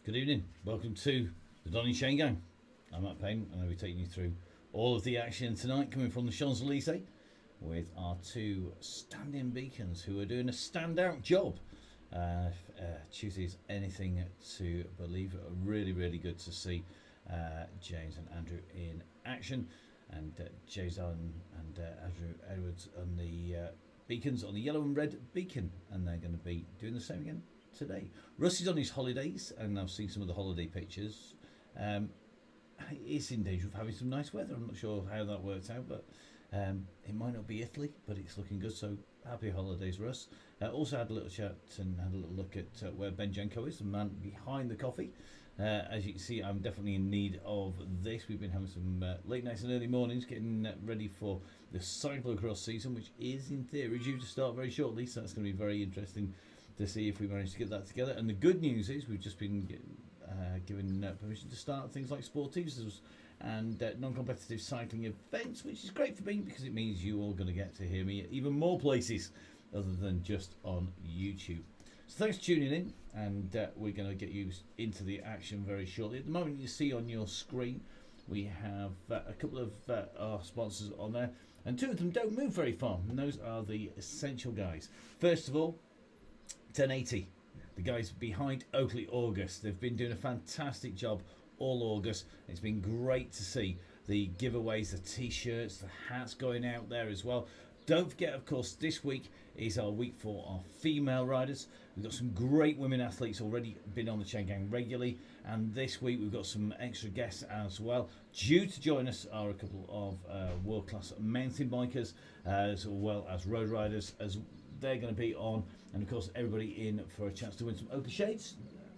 Good evening. Welcome to the Donny Shane Gang. I'm Matt Payne and I'll be taking you through all of the action tonight coming from the Champs-Elysees with our two stand-in beacons who are doing a standout job. Tuesday's anything to believe. Really, really good to see James and Andrew in action, and James Allen and Andrew Edwards on the beacons, on the yellow and red beacon, and they're going to be doing the same again today. Russ is on his holidays, and I've seen some of the holiday pictures. He's in danger of having some nice weather. I'm not sure how that works out, but it might not be Italy, but it's looking good. So happy holidays, Russ. Also had a little chat and had a little look at where Ben Jenko is, the man behind the coffee. As you can see, I'm definitely in need of this. We've been having some late nights and early mornings getting ready for the cyclocross season, which is in theory due to start very shortly. So that's going to be very interesting to see if we manage to get that together. And the good news is we've just been given permission to start things like sportivs and non-competitive cycling events, which is great for me because it means you all going to get to hear me at even more places other than just on YouTube. So thanks for tuning in, and we're going to get you into the action very shortly. At the moment, you see on your screen we have a couple of our sponsors on there, and two of them don't move very far, and those are the essential guys. First of all, 1080, the guys behind Oakley August. They've been doing a fantastic job all August. It's been great to see the giveaways, the t-shirts, the hats going out there as well. Don't forget, of course, this week is our week for our female riders. We've got some great women athletes already been on the Chain Gang regularly, and this week we've got some extra guests as well. Due to join us are a couple of world-class mountain bikers, as well as road riders, as they're going to be on, and of course everybody in for a chance to win some Oakley shades.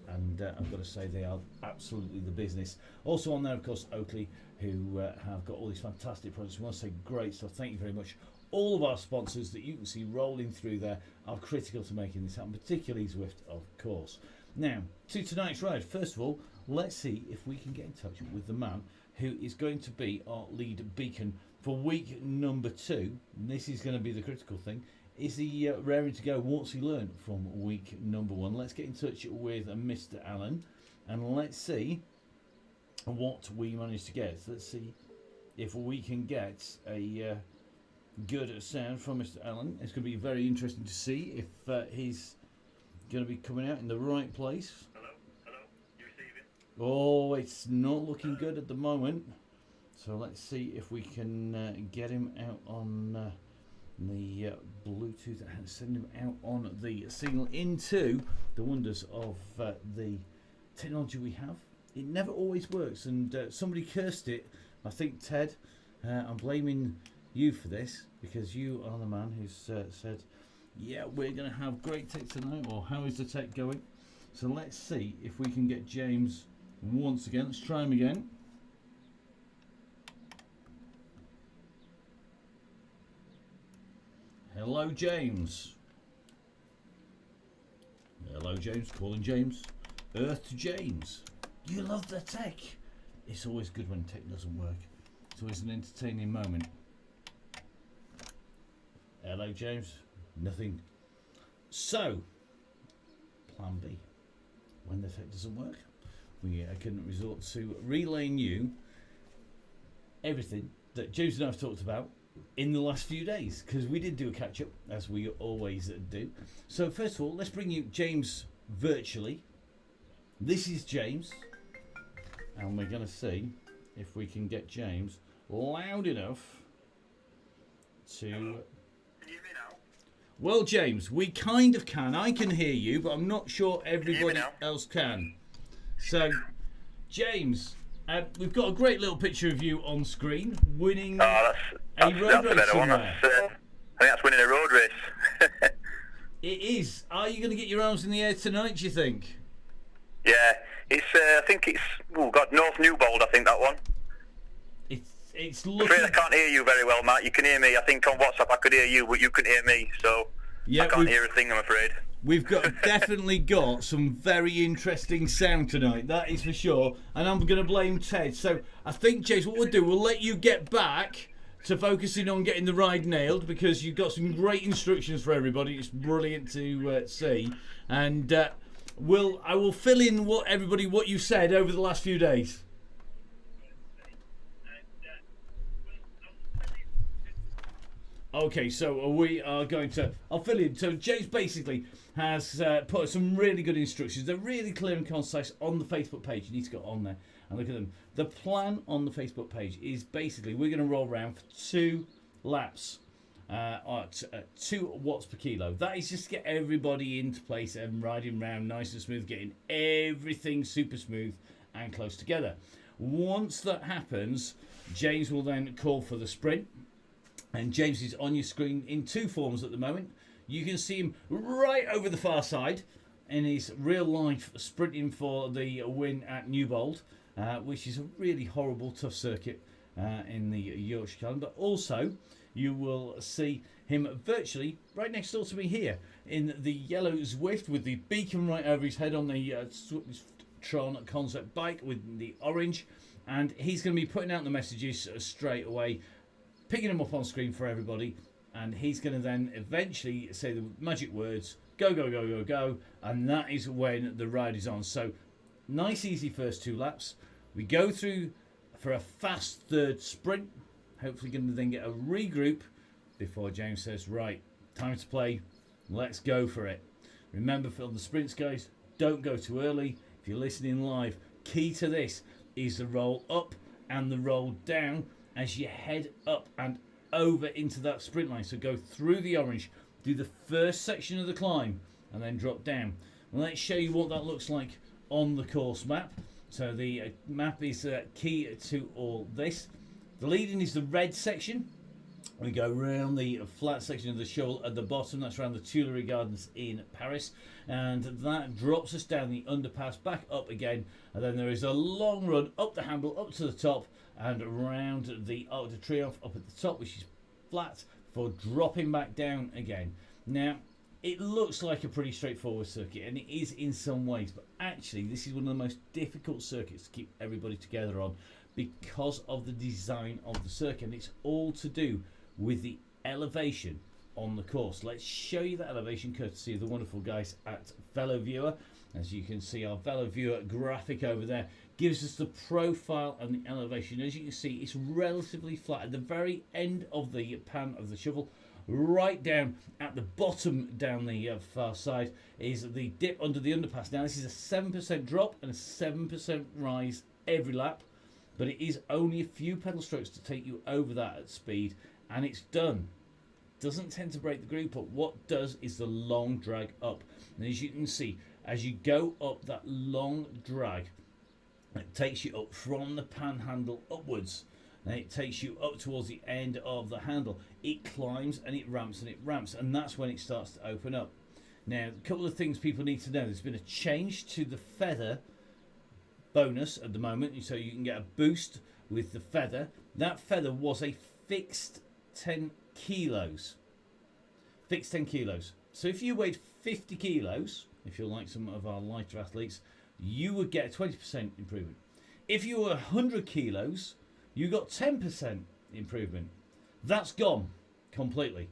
And I've got to say they are absolutely the business. Also on there, of course, Oakley, who have got all these fantastic products. We want to say great stuff. Thank you very much. All of our sponsors that you can see rolling through there are critical to making this happen, particularly Zwift, of course. Now, to tonight's ride. First of all, let's see if we can get in touch with the man who is going to be our lead beacon for week number 2. And this is going to be the critical thing. Is he raring to go? What's he learned from week number 1? Let's get in touch with Mr. Allen and let's see what we managed to get. Let's see if we can get a good sound from Mr. Allen. It's going to be very interesting to see if he's going to be coming out in the right place. Hello, you receiving? Oh, it's not looking good at the moment. So let's see if we can get him out on the Bluetooth and send him out on the signal into the wonders of the technology we have. It never always works, and somebody cursed it. I think, Ted, I'm blaming you for this because you are the man who's said, yeah, we're going to have great tech tonight, or how is the tech going? So let's see if we can get James once again. Let's try him again. Hello, James. Hello, James. Calling James. Earth to James. You love the tech. It's always good when tech doesn't work. It's always an entertaining moment. Hello, James. Nothing. So, plan B. When the tech doesn't work, we can resort to relaying you everything that James and I have talked about in the last few days, because we did do a catch up as we always do. So first of all, let's bring you James virtually. This is James, and we're going to see if we can get James loud enough to... Hello. Can you hear me now? Well, James, we kind of can. I can hear you, but I'm not sure everybody else can. So, James, we've got a great little picture of you on screen winning a road race somewhere. I think that's winning a road race. It is. Are you going to get your arms in the air tonight, do you think? Yeah, it's. I think it's. Oh God, North Newbold. I think that one. It's I'm looking. afraid I can't hear you very well, Matt. You can hear me. I think on WhatsApp I could hear you, but you couldn't hear me. So Yeah, I can't hear a thing, I'm afraid. We've definitely got some very interesting sound tonight, that is for sure. And I'm going to blame Ted. So I think, James, what we'll do, we'll let you get back to focusing on getting the ride nailed, because you've got some great instructions for everybody. It's brilliant to see. And I will fill in what you said over the last few days. Okay, so we are going to. I'll fill in. So James basically has put some really good instructions. They're really clear and concise on the Facebook page. You need to go on there and look at them. The plan on the Facebook page is basically we're going to roll around for 2 laps at 2 watts per kilo. That is just to get everybody into place and riding around nice and smooth, getting everything super smooth and close together. Once that happens, James will then call for the sprint. And James is on your screen in 2 forms at the moment. You can see him right over the far side in his real life sprinting for the win at Newbold, which is a really horrible, tough circuit in the Yorkshire calendar. But also, you will see him virtually right next door to me here in the yellow Zwift with the beacon right over his head on the Tron concept bike with the orange. And he's going to be putting out the messages straight away, picking them up on screen for everybody, and he's going to then eventually say the magic words, go, go, go, go, go, and that is when the ride is on. So, nice, easy first 2 laps. We go through for a fast third sprint, hopefully going to then get a regroup before James says, right, time to play, let's go for it. Remember, for the sprints, guys, don't go too early. If you're listening live, key to this is the roll up and the roll down as you head up and over into that sprint line. So go through the orange, do the first section of the climb, and then drop down. And let's show you what that looks like on the course map. So the map is key to all this. The leading is the red section. We go around the flat section of the shoal at the bottom. That's around the Tuileries Gardens in Paris. And that drops us down the underpass, back up again. And then there is a long run up the handle, up to the top, and around the Arc de Triomphe up at the top, which is flat, for dropping back down again. Now, it looks like a pretty straightforward circuit, and it is in some ways, but actually this is one of the most difficult circuits to keep everybody together on because of the design of the circuit, and it's all to do with the elevation on the course. Let's show you that elevation courtesy of the wonderful guys at VeloViewer. As you can see, our VeloViewer graphic over there gives us the profile and the elevation. As you can see, it's relatively flat at the very end of the pan of the shovel. Right down at the bottom down the far side is the dip under the underpass. Now this is a 7% drop and a 7% rise every lap, but it is only a few pedal strokes to take you over that at speed, and it's done. Doesn't tend to break the groove, but what does is the long drag up. And as you can see, as you go up that long drag, it takes you up from the panhandle upwards, and it takes you up towards the end of the handle. It climbs and it ramps and it ramps, and that's when it starts to open up. Now, a couple of things people need to know. There's been a change to the feather bonus at the moment, so you can get a boost with the feather. That feather was a fixed 10 kilos. Fixed 10 kilos. So if you weighed 50 kilos, if you're like some of our lighter athletes, you would get a 20% improvement. If you were 100 kilos, you got 10% improvement. That's gone completely.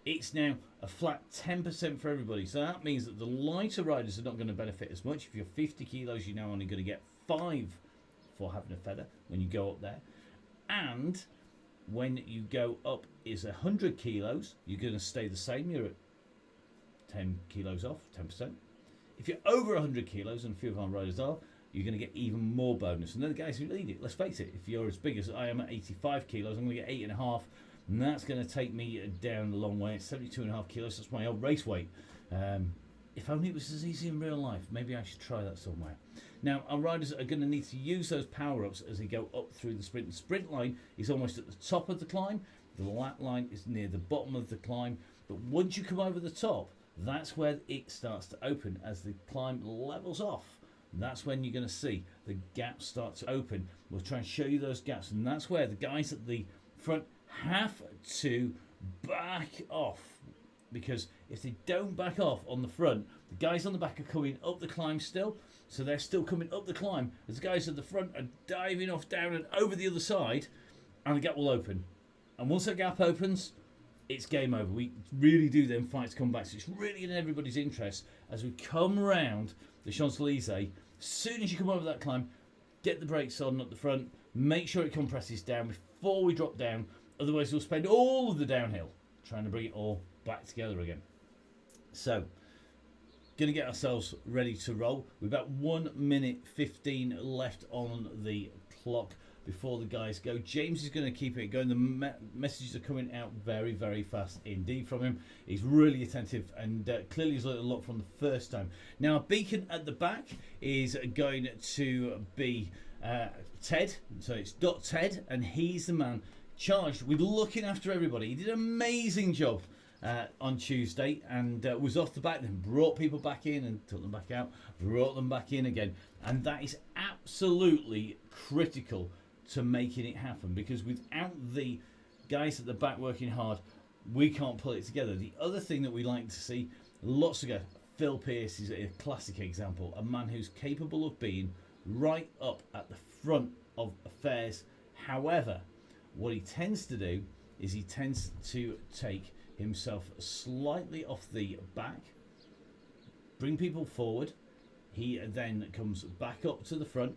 It's now a flat 10% for everybody. So that means that the lighter riders are not going to benefit as much. If you're 50 kilos, you're now only going to get 5 for having a feather when you go up there. And when you go up is 100 kilos, you're going to stay the same. You're at 10 kilos off, 10%. If you're over 100 kilos, and a few of our riders are, you're going to get even more bonus. And they're the guys who lead it. Let's face it, if you're as big as I am at 85 kilos, I'm going to get 8.5. And that's going to take me down a long way. It's 72.5 kilos. That's my old race weight. If only it was as easy in real life. Maybe I should try that somewhere. Now, our riders are going to need to use those power-ups as they go up through the sprint. The sprint line is almost at the top of the climb. The lap line is near the bottom of the climb. But once you come over the top, that's where it starts to open as the climb levels off. That's when you're going to see the gaps start to open. We'll try and show you those gaps. And that's where the guys at the front have to back off, because if they don't back off on the front, the guys on the back are coming up the climb still, so they're still coming up the climb as the guys at the front are diving off down and over the other side, and the gap will open. And once that gap opens, it's game over. We really do then fights come back. So it's really in everybody's interest as we come round the Champs-Elysees. As soon as you come over that climb, get the brakes on at the front. Make sure it compresses down before we drop down. Otherwise, we'll spend all of the downhill trying to bring it all back together again. So, going to get ourselves ready to roll. We've about 1 minute 15 left on the clock before the guys go. James is going to keep it going. The messages are coming out very, very fast indeed from him. He's really attentive and clearly he's learned a lot from the first time. Now, beacon at the back is going to be Ted. So it's Ted, and he's the man charged with looking after everybody. He did an amazing job on Tuesday and was off the back, then brought people back in and took them back out, brought them back in again. And that is absolutely critical to making it happen, because without the guys at the back working hard, we can't pull it together. The other thing that we like to see lots ago, Phil Pearce is a classic example, a man who's capable of being right up at the front of affairs. However, what he tends to do is he tends to take himself slightly off the back, bring people forward. He then comes back up to the front,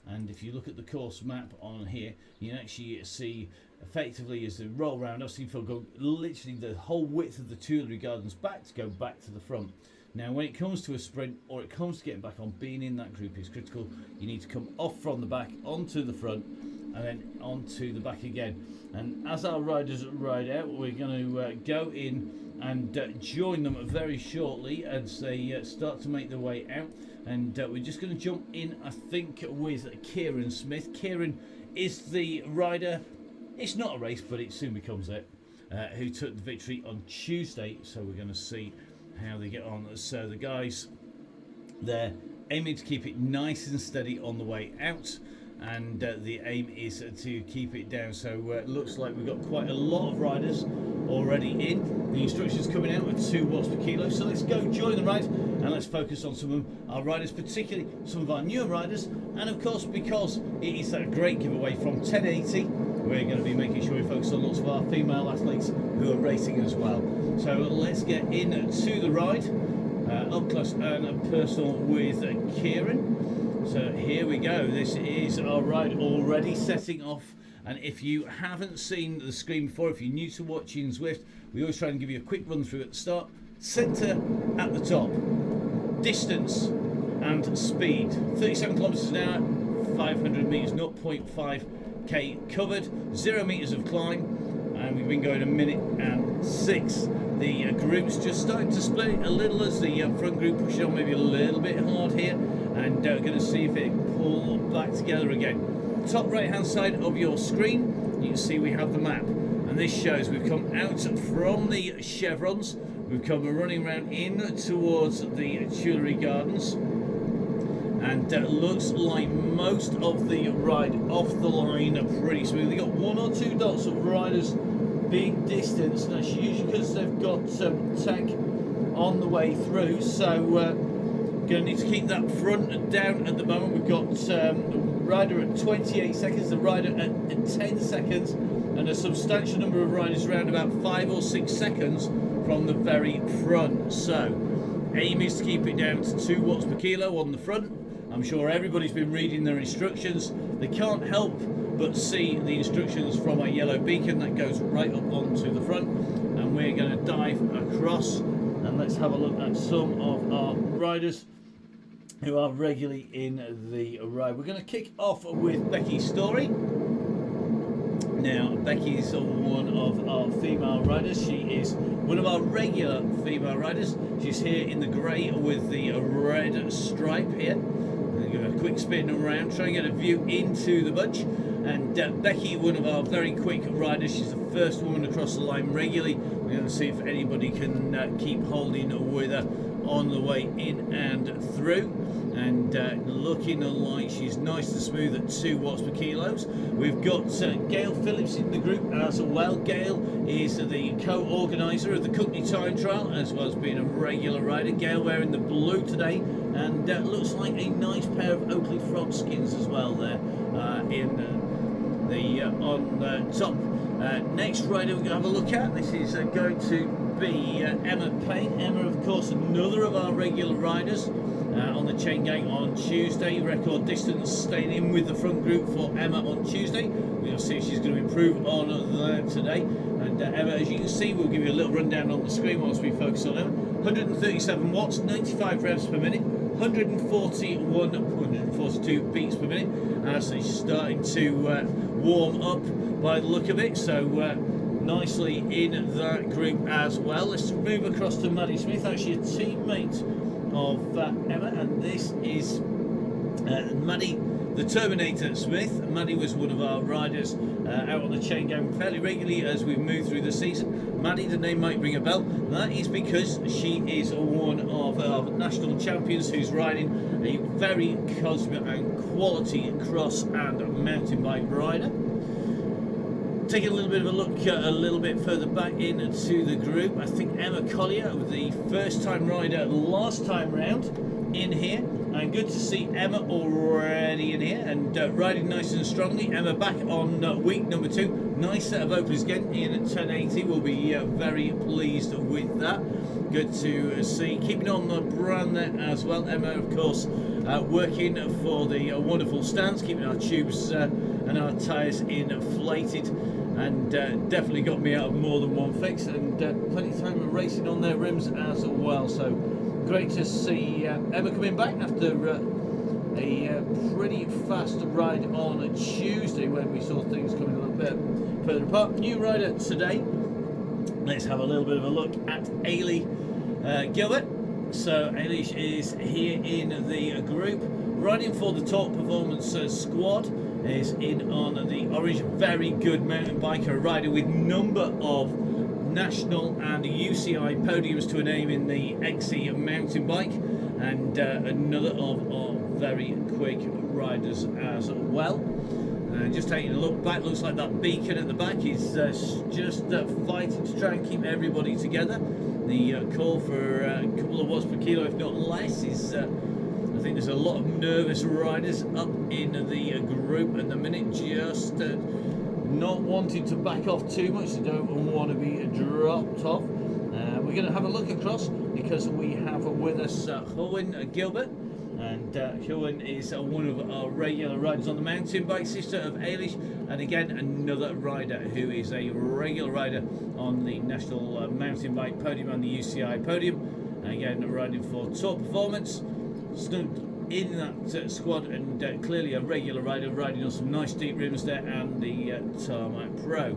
and if you look at the course map on here, you can actually see effectively as they roll round, I've seen Phil go literally the whole width of the Tuileries Gardens back to go back to the front. Now, when it comes to a sprint or it comes to getting back on, being in that group is critical. You need to come off from the back onto the front and then onto the back again. And as our riders ride out, we're going to go in and join them very shortly as they start to make their way out. And we're just going to jump in, I think, with Kieran Smith. Kieran is the rider. It's not a race, but it soon becomes it. Who took the victory on Tuesday. So we're going to see how they get on. So the guys, they're aiming to keep it nice and steady on the way out. And the aim is to keep it down. So it looks like we've got quite a lot of riders already in. The instructions coming out with 2 watts per kilo. So let's go join the ride and let's focus on some of our riders, particularly some of our newer riders. And of course, because it is that great giveaway from 1080, we're going to be making sure we focus on lots of our female athletes who are racing as well. So let's get into the ride, up close and personal with Kieran. So here we go. This is our ride already setting off. And if you haven't seen the screen before, if you're new to watching Zwift, we always try and give you a quick run through at the start. Centre at the top. Distance and speed. 37 kilometres an hour, 500 metres, 0.5k covered, 0 metres of climb. And we've been going 1 minute and 6. The group's just starting to split a little as the front group pushes on maybe a little bit hard here. And going to see if it pulls back together again. Top right hand side of your screen, you can see we have the map. And this shows we've come out from the chevrons. We've come running around in towards the Tuileries Gardens. And looks like most of the ride off the line pretty smooth. They've got 1 or 2 dots of riders being distanced. And that's usually because they've got tech on the way through. So going to need to keep that front down at the moment. We've got the rider at 28 seconds, the rider at 10 seconds, and a substantial number of riders around about 5 or 6 seconds from the very front. So aim is to keep it down to 2 watts per kilo on the front. I'm sure everybody's been reading their instructions. They can't help but see the instructions from our yellow beacon that goes right up onto the front. And we're going to dive across and let's have a look at some of our riders who are regularly in the ride. We're going to kick off with Becky Story. Now, Becky is one of our female riders. She is one of our regular female riders. She's here in the grey with the red stripe here. Give a quick spin around, try and get a view into the bunch. And Becky, one of our very quick riders, she's the first woman across the line regularly. We're going to see if anybody can keep holding with her on the way in and through. And looking like she's nice and smooth at 2 watts per kilos. We've got Gail Phillips in the group as well. Gail is the co-organiser of the Cookney Time Trial, as well as being a regular rider. Gail wearing the blue today, and looks like a nice pair of Oakley frog skins as well there in on top Next rider we're going to have a look at, this is going to be Emma Payne. Emma, of course, another of our regular riders on the chain gang on Tuesday. Record distance staying in with the front group for Emma on Tuesday. We'll see if she's going to improve on that today. And Emma, as you can see, we'll give you a little rundown on the screen whilst we focus on Emma. 137 watts, 95 revs per minute, 142 beats per minute. So she's starting to warm up by the look of it. So nicely in that group as well. Let's move across to Maddie Smith, actually a teammate of Emma, and this is Maddie the Terminator Smith. Maddie was one of our riders out on the chain gang fairly regularly as we move through the season. Maddie, the name might ring a bell. That is because she is one of our national champions who's riding a very cosmic and quality cross and mountain bike rider. Taking a little bit of a look a little bit further back into the group, I think Emma Collier, the first time rider last time round in here, and good to see Emma already in here and riding nice and strongly. Emma back on week number 2, nice set of openers again in 1080, we'll be very pleased with that. Good to see, keeping on the brand there as well. Emma, of course, working for the wonderful stands, keeping our tubes and our tyres inflated, and definitely got me out of more than one fix, and plenty of time of racing on their rims as well. So great to see Emma coming back after a pretty fast ride on Tuesday when we saw things coming a little bit further apart. New rider today, let's have a little bit of a look at Ailey Gilbert. So Ailey is here in the group, riding for the Top Performance squad, is in on the orange. Very good mountain biker, rider with number of national and UCI podiums to a name in the XC mountain bike, and another of our very quick riders as well. Just taking a look back, looks like that beacon at the back is just fighting to try and keep everybody together. The call for a couple of watts per kilo, if not less, is I think there's a lot of nervous riders up in the group at the minute, just not wanting to back off too much. They don't want to be dropped off. We're going to have a look across because we have with us Hywyn Gilbert, and Hywyn is one of our regular riders on the mountain bike, sister of Ailish, and again another rider who is a regular rider on the national mountain bike podium and the UCI podium, and again riding for Top Performance, snugged in that squad, and clearly a regular rider, riding on some nice deep rims there and the Tarmac Pro.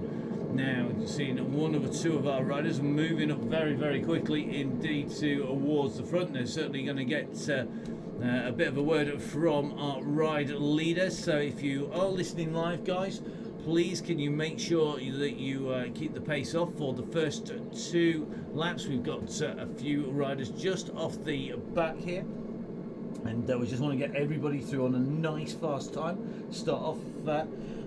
Now seeing one of the two of our riders moving up very, very quickly indeed towards the front. They're certainly going to get a bit of a word from our ride leaders. So if you are listening live, guys, please can you make sure that you keep the pace off for the first 2 laps. We've got a few riders just off the back here, and we just want to get everybody through on a nice fast time. Start off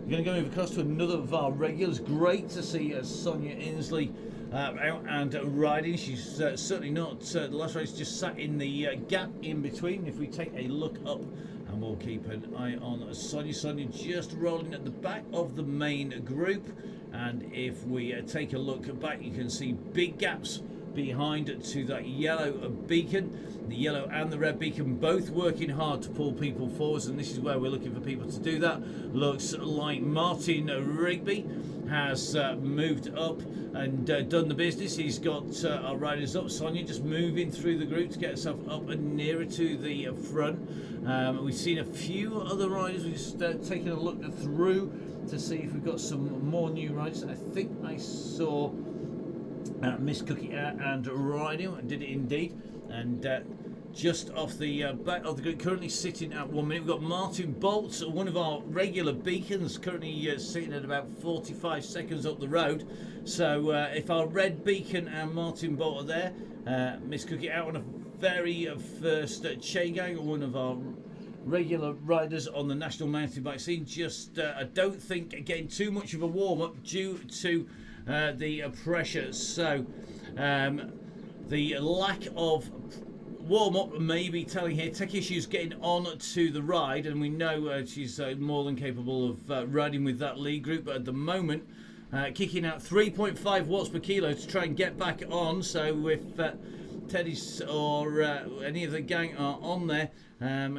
we're going to go over across to another of our regulars. Great to see Sonia Inslee out and riding. She's certainly not the last race, just sat in the gap in between. If we take a look up, and we'll keep an eye on Sonia. Sonia just rolling at the back of the main group, and if we take a look back, you can see big gaps behind to that yellow beacon. The yellow and the red beacon both working hard to pull people forwards, and this is where we're looking for people to do that. Looks like Martin Rigby has moved up and done the business. He's got our riders up. Sonia just moving through the group to get herself up and nearer to the front. We've seen a few other riders. We've just taken a look through to see if we've got some more new riders. I think I saw Miss Cookie and riding, did it indeed, and just off the back of the group, currently sitting at 1 minute. We've got Martin Bolt, one of our regular beacons, currently sitting at about 45 seconds up the road. So if our red beacon and Martin Bolt are there, Miss Cookie out on a very first chain gang, one of our regular riders on the national mountain bike scene. Just I don't think getting too much of a warm up due to the pressure. So the lack of warm up may be telling here. Tech Issues getting on to the ride, and we know she's more than capable of riding with that lead group, but at the moment kicking out 3.5 watts per kilo to try and get back on. So if Teddy's or any of the gang are on there,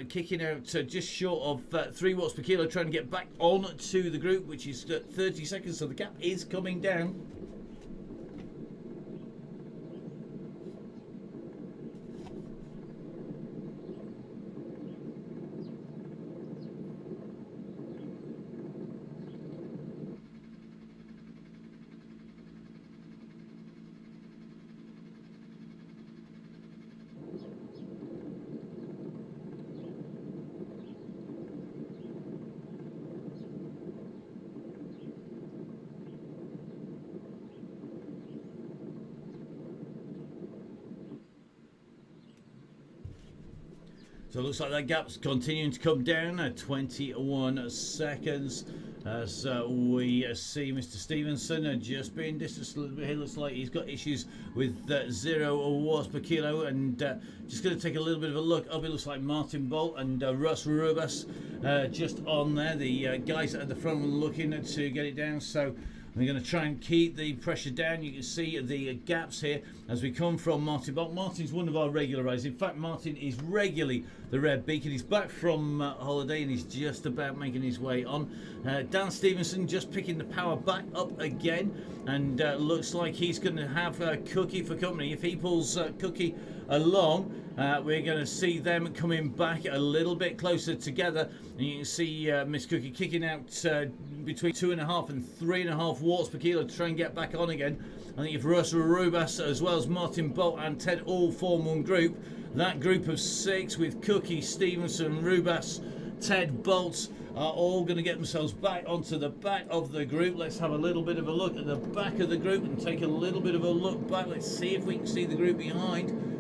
kicking out just short of 3 watts per kilo, trying to get back on to the group, which is 30 seconds, so the gap is coming down. So it looks like that gap's continuing to come down at 21 seconds as we see Mr. Stevenson just being distanced a little bit here. Looks like he's got issues with 0 watts per kilo, and just going to take a little bit of a look up. It looks like Martin Bolt and Russ Rubas just on there. The guys at the front were looking to get it down, so we're going to try and keep the pressure down. You can see the gaps here as we come from Martin Bolt. Martin's one of our regular riders. In fact, Martin is regularly the Red Beacon. He's back from holiday and he's just about making his way on. Dan Stevenson just picking the power back up again, and looks like he's going to have Cookie for company. If he pulls Cookie along, we're going to see them coming back a little bit closer together, and you can see Miss Cookie kicking out between 2.5 and 3.5 watts per kilo to try and get back on again. I think if Russell Rubas as well as Martin Bolt and Ted all form one group, that group of 6 with Cookie, Stevenson, Rubas, Ted, Bolt are all going to get themselves back onto the back of the group. Let's have a little bit of a look at the back of the group and take a little bit of a look back. Let's see if we can see the group behind.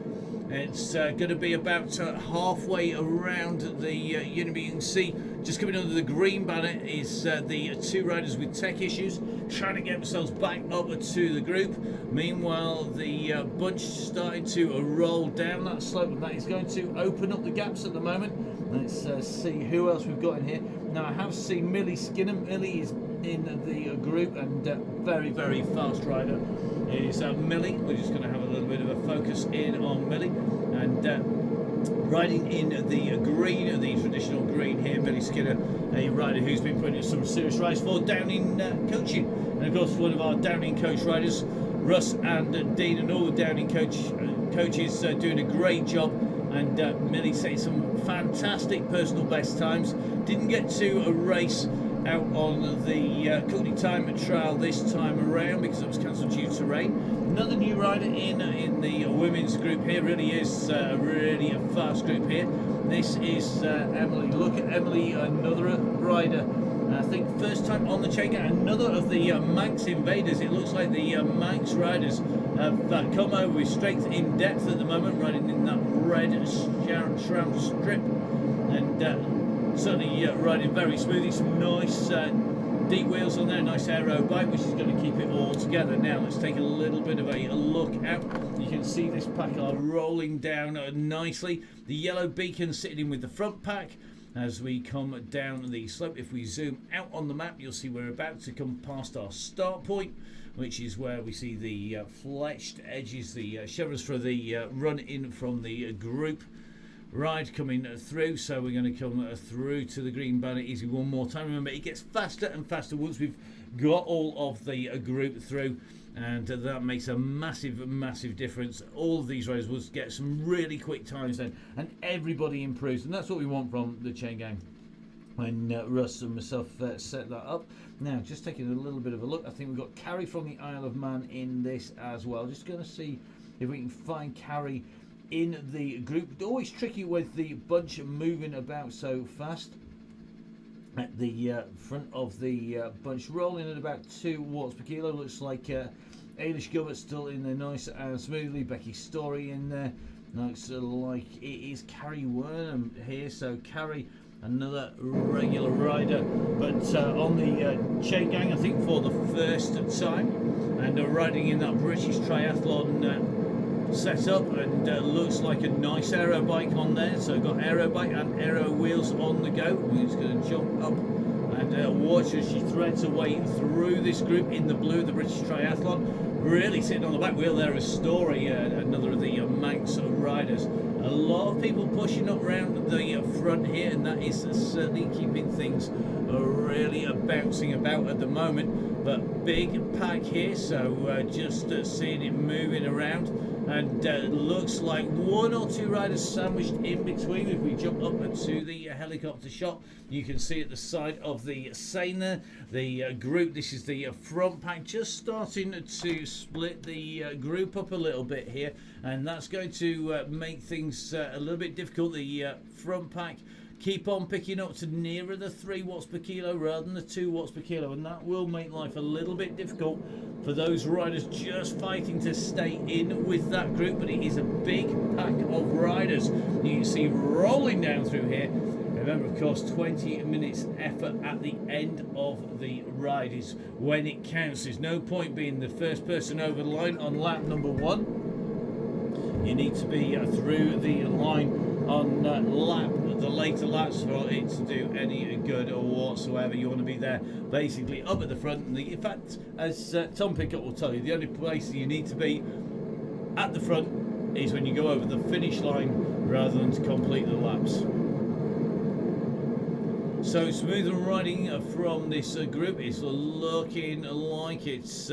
It's going to be about halfway around the unit. You can see just coming under the green banner is the 2 riders with tech issues trying to get themselves back up to the group. Meanwhile, the bunch starting to roll down that slope, and that is going to open up the gaps at the moment. Let's see who else we've got in here. Now, I have seen Millie Skinner. Millie is in the group, and very, very fast rider is Millie. We're just going to have a little bit of a focus in on Millie, and riding in the green, the traditional green here, Millie Skinner, a rider who's been putting in some serious rides for Downing coaching, and of course one of our Downing coach riders, Russ and Dean, and all the Downing coaches doing a great job. And Millie setting some fantastic personal best times. Didn't get to a race out on the Courtney Time Trail this time around because it was cancelled due to rain. Another new rider in the women's group here. Really is really a fast group here. This is Emily. Look at Emily, another rider. I think first time on the chain gang. Another of the Manx invaders. It looks like the Manx riders have come over with strength in depth at the moment, riding in that red shroud strip, and certainly riding very smoothly. Some nice deep wheels on there, nice aero bike, which is going to keep it all together. Now let's take a little bit of a look out. You can see this pack are rolling down nicely. The yellow beacon sitting in with the front pack. As we come down the slope, if we zoom out on the map, you'll see we're about to come past our start point, which is where we see the fletched edges, the chevrons for the run in from the group ride coming through. So we're going to come through to the green banner easy one more time. Remember, it gets faster and faster once we've got all of the group through, and that makes a massive difference. All of these riders will get some really quick times then, and everybody improves, and that's what we want from the chain gang when Russ and myself set that up. Now just taking a little bit of a look, I think we've got Carrie from the Isle of Man in this as well. Just going to see if we can find Carrie in the group. Always tricky with the bunch moving about so fast. At the front of the bunch, rolling at about 2 watts per kilo. Looks like Ailish Gilbert still in there nice and smoothly. Becky Story in there. Looks like it is Carrie Wernham here. So Carrie, another regular rider, but on the chain gang, I think for the first time, and riding in that British triathlon setup, and looks like a nice aero bike on there. So got aero bike and aero wheels on the go. We're just going to jump up and watch as she threads her way through this group in the blue, the British Triathlon. Really sitting on the back wheel there is Story, another of the Manx riders. A lot of people pushing up around the front here, and that is certainly keeping things really bouncing about at the moment. But big pack here, so just seeing it moving around, and looks like one or two riders sandwiched in between. If we jump up to the helicopter shot, you can see at the side of the Seine there, the group. This is the front pack, just starting to split the group up a little bit here, and that's going to make things a little bit difficult. The front pack keep on picking up to nearer the 3 watts per kilo rather than the 2 watts per kilo, and that will make life a little bit difficult for those riders just fighting to stay in with that group. But it is a big pack of riders you can see rolling down through here. Remember, of course, 20 minutes effort at the end of the ride is when it counts. There's no point being the first person over the line on lap number 1. You need to be through the line on the later laps for it to do any good or whatsoever. You want to be there basically up at the front. And in fact, as Tom Pickett will tell you, the only place you need to be at the front is when you go over the finish line rather than to complete the laps. So smooth riding from this group. It's looking like it's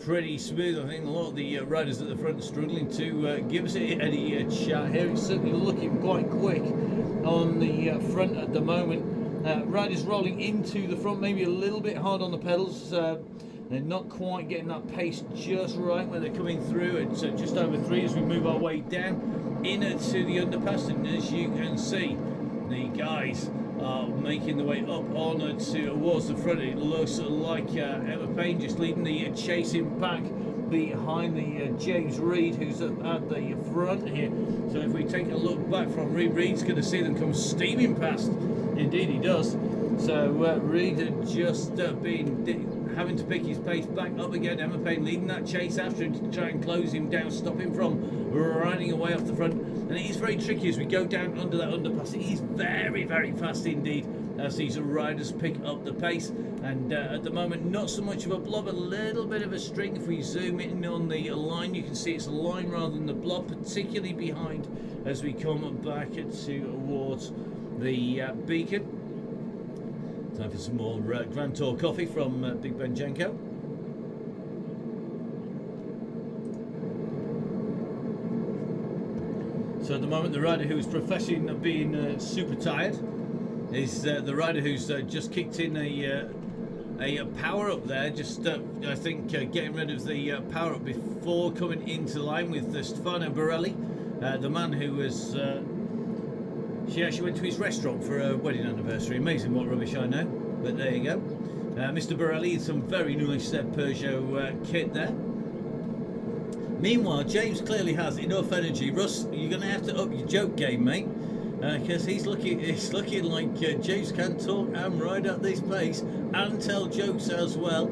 pretty smooth. I think a lot of the riders at the front are struggling to give us any chat here. It's certainly looking quite quick on the front at the moment. Riders rolling into the front, maybe a little bit hard on the pedals. They're not quite getting that pace just right when they're coming through. It's just over 3 as we move our way down into the underpass, and as you can see, the guys are making the way up on towards the front. It looks like Emma Payne just leading the chasing pack behind the James Reed, who's at the front here. So if we take a look back from Reed, Reed's going to see them come steaming past. Indeed he does. So Reed had just been having to pick his pace back up again. Emma Payne leading that chase after him to try and close him down, stop him from riding away off the front. And it is very tricky as we go down under that underpass. It is very, very fast indeed as these riders pick up the pace. And at the moment, not so much of a blob, a little bit of a string. If we zoom in on the line, you can see it's a line rather than the blob, particularly behind as we come back towards the beacon. Time for some more Grand Tour coffee from Big Ben Jenko. So at the moment, the rider who's professing being super tired is the rider who's just kicked in a power up there. Just I think getting rid of the power up before coming into line with Stefano Borelli, the man who was. She actually went to his restaurant for a wedding anniversary. Amazing what rubbish I know, but there you go. Mr. Borelli in some very nice Peugeot kit there. Meanwhile, James clearly has enough energy. Russ, you're going to have to up your joke game, mate, because it's looking like James can talk and ride at this pace and tell jokes as well.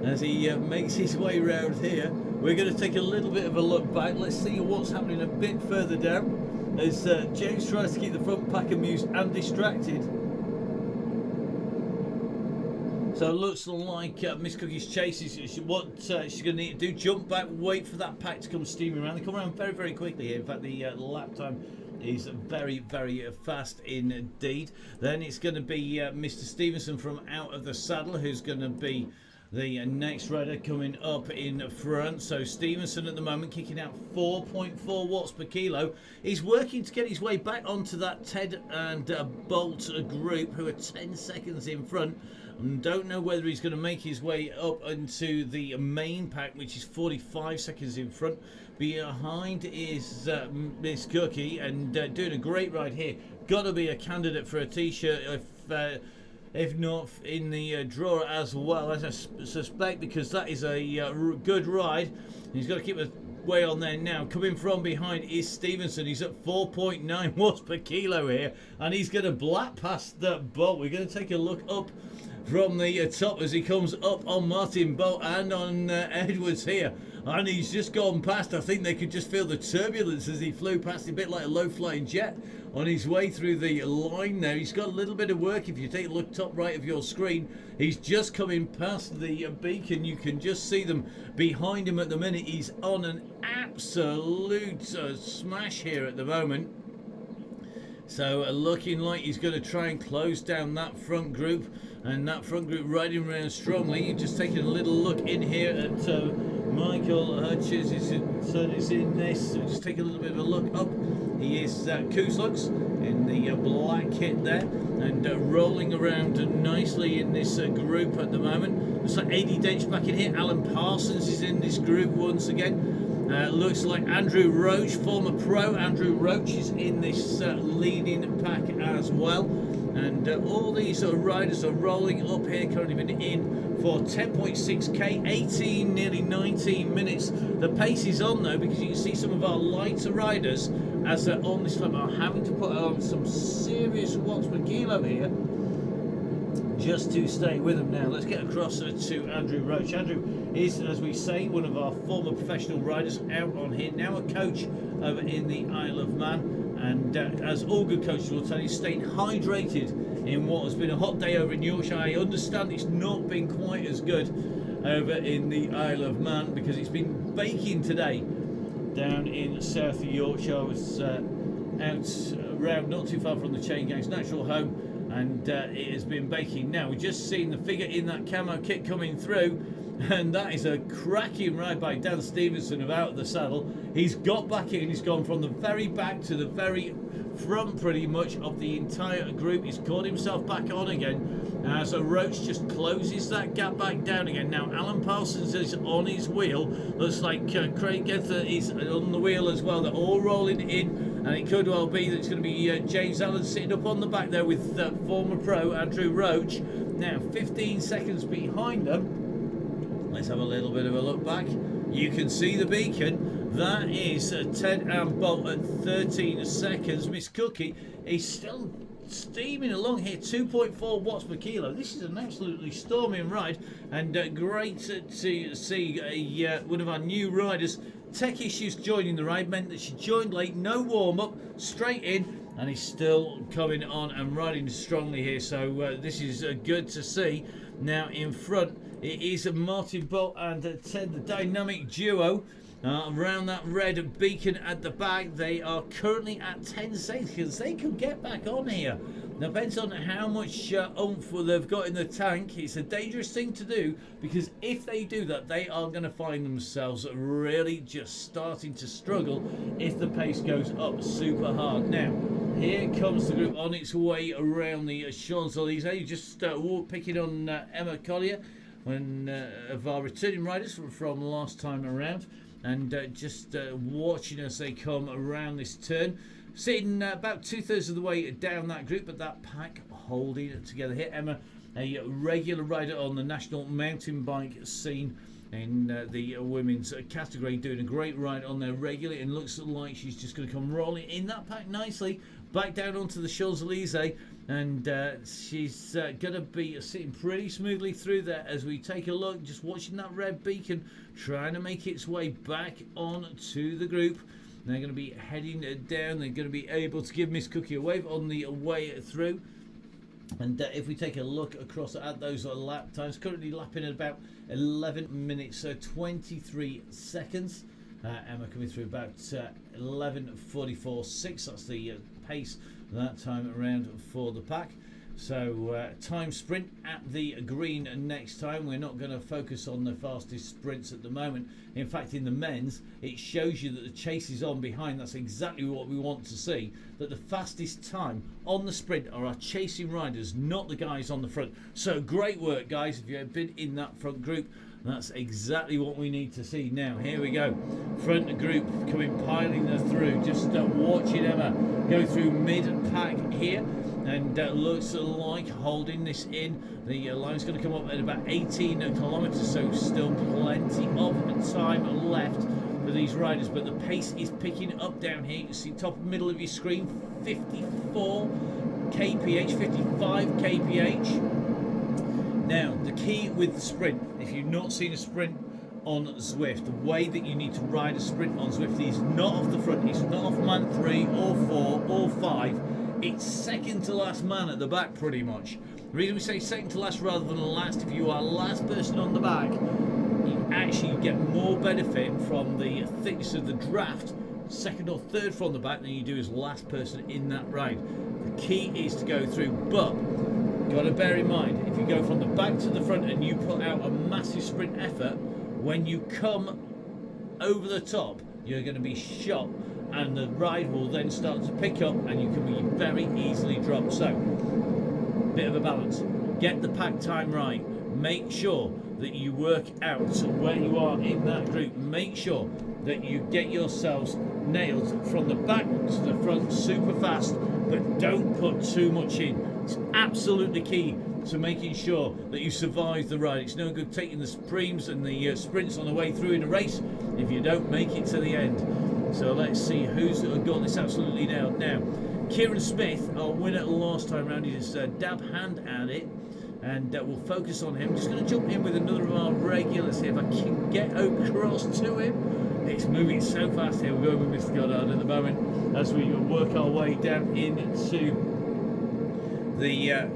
As he makes his way round here, we're going to take a little bit of a look back. Let's see what's happening a bit further down as James tries to keep the front pack amused and distracted. So it looks like Miss Cookie's chase is what she's going to need to do. Jump back, wait for that pack to come steaming around. They come around very, very quickly here. In fact, the lap time is very, very fast indeed. Then it's going to be Mr. Stevenson from Out of the Saddle, who's going to be the next rider coming up in front. So Stevenson at the moment kicking out 4.4 watts per kilo. He's working to get his way back onto that Ted and Bolt group, who are 10 seconds in front. And don't know whether he's going to make his way up into the main pack, which is 45 seconds in front. Behind is Miss Cookie, and doing a great ride here. Got to be a candidate for a t-shirt if not in the draw as well, as I suspect, because that is a good ride. He's got to keep the way on there now. Coming from behind is Stevenson. He's at 4.9 watts per kilo here, and he's going to black past that Bolt. We're going to take a look up from the top as he comes up on Martin Bolt and on Edwards here, and he's just gone past. I think they could just feel the turbulence as he flew past, a bit like a low-flying jet on his way through the line there. He's got a little bit of work. If you take a look top right of your screen, he's just coming past the beacon. You can just see them behind him at the minute. He's on an absolute smash here at the moment. So looking like he's going to try and close down that front group, and that front group riding around strongly. Just taking a little look in here at Michael Hutchins is in this. So just take a little bit of a look up. He is Kuzlux in the black kit there, and rolling around nicely in this group at the moment. Looks like AD Dench back in here. Alan Parsons is in this group once again. Looks like Andrew Roach, former pro Andrew Roach, is in this leading pack as well. And all these riders are rolling up here, currently been in for 10.6k, 18, nearly 19 minutes. The pace is on though, because you can see some of our lighter riders as they're on this lap are having to put on some serious watts per kilo here just to stay with them. Now let's get across to Andrew Roach. Andrew is, as we say, one of our former professional riders out on here, now a coach over in the Isle of Man, and as all good coaches will tell you, staying hydrated in what has been a hot day over in Yorkshire. I understand it's not been quite as good over in the Isle of Man because it's been baking today down in South Yorkshire. I was out around not too far from the Chain Gang's natural home, and it has been baking. Now we've just seen the figure in that camo kit coming through, and that is a cracking ride by Dan Stevenson of Out of the Saddle. He's got back in, he's gone from the very back to the very front pretty much of the entire group. He's got himself back on again. So Roach just closes that gap back down again. Now Alan Parsons is on his wheel. Looks like Craig Gether is on the wheel as well. They're all rolling in, and it could well be that it's going to be James Allen sitting up on the back there with former pro Andrew Roach. Now 15 seconds behind them. Let's have a little bit of a look back. You can see the beacon. That is Ted and Bolt at 13 seconds. Miss Cookie is still steaming along here, 2.4 watts per kilo. This is an absolutely storming ride, and great to see one of our new riders. Tech issues joining the ride meant that she joined late, no warm-up, straight in, and he's still coming on and riding strongly here. So this is good to see. Now in front it is Martin Bolt and Ted, the dynamic duo. Around that red beacon at the back, they are currently at 10 seconds. They could get back on here. Now, depends on how much oomph they've got in the tank. It's a dangerous thing to do, because if they do that, they are going to find themselves really just starting to struggle if the pace goes up super hard. Now, here comes the group on its way around the Champs-Elysees. Just picking on Emma Collier, one of our returning riders from last time around. And just watching as they come around this turn, sitting about 2/3 of the way down that group, but that pack holding it together here. Emma, a regular rider on the national mountain bike scene in the women's category, doing a great ride on there regularly, and looks like she's just going to come rolling in that pack nicely back down onto the Champs-Elysees, and she's going to be sitting pretty smoothly through there as we take a look, just watching that red beacon trying to make its way back on to the group. They're going to be heading down. They're going to be able to give Miss Cookie a wave on the way through. And if we take a look across at those lap times, currently lapping at about 11 minutes 23 seconds. Emma coming through about 11:44.6. That's the pace that time around for the pack. So time sprint at the green next time. We're not going to focus on the fastest sprints at the moment. In fact, in the men's, it shows you that the chase is on behind. That's exactly what we want to see. That the fastest time on the sprint are our chasing riders, not the guys on the front. So great work, guys, if you've been in that front group. That's exactly what we need to see. Now, here we go. Front group coming, piling through. Just watching Emma go through mid-pack here. And looks like holding this in. The line's going to come up at about 18 kilometres, so still plenty of time left for these riders. But the pace is picking up down here. You can see top middle of your screen, 54 kph, 55 kph. Now, the key with the sprint, if you've not seen a sprint on Zwift, the way that you need to ride a sprint on Zwift is not off the front, it's not off man 3 or 4 or 5, it's second to last man at the back pretty much. The reason we say second to last rather than last, if you are last person on the back, you actually get more benefit from the thickness of the draft second or third from the back than you do as last person in that ride. The key is to go through, but got to bear in mind, if you go from the back to the front and you put out a massive sprint effort, when you come over the top, you're going to be shot, and the ride will then start to pick up, and you can be very easily dropped. So, bit of a balance. Get the pack time right. Make sure that you work out where you are in that group. Make sure that you get yourselves nailed from the back to the front super fast, but don't put too much in. It's absolutely key to making sure that you survive the ride. It's no good taking the preems and the sprints on the way through in a race if you don't make it to the end. So let's see who's got this absolutely nailed. Now, Kieran Smith, our winner last time round, he just dab hand at it, and we'll focus on him. Just going to jump in with another of our regulars here if I can get across to him. It's moving so fast here. We're going with Mr. Goddard at the moment as we work our way down into the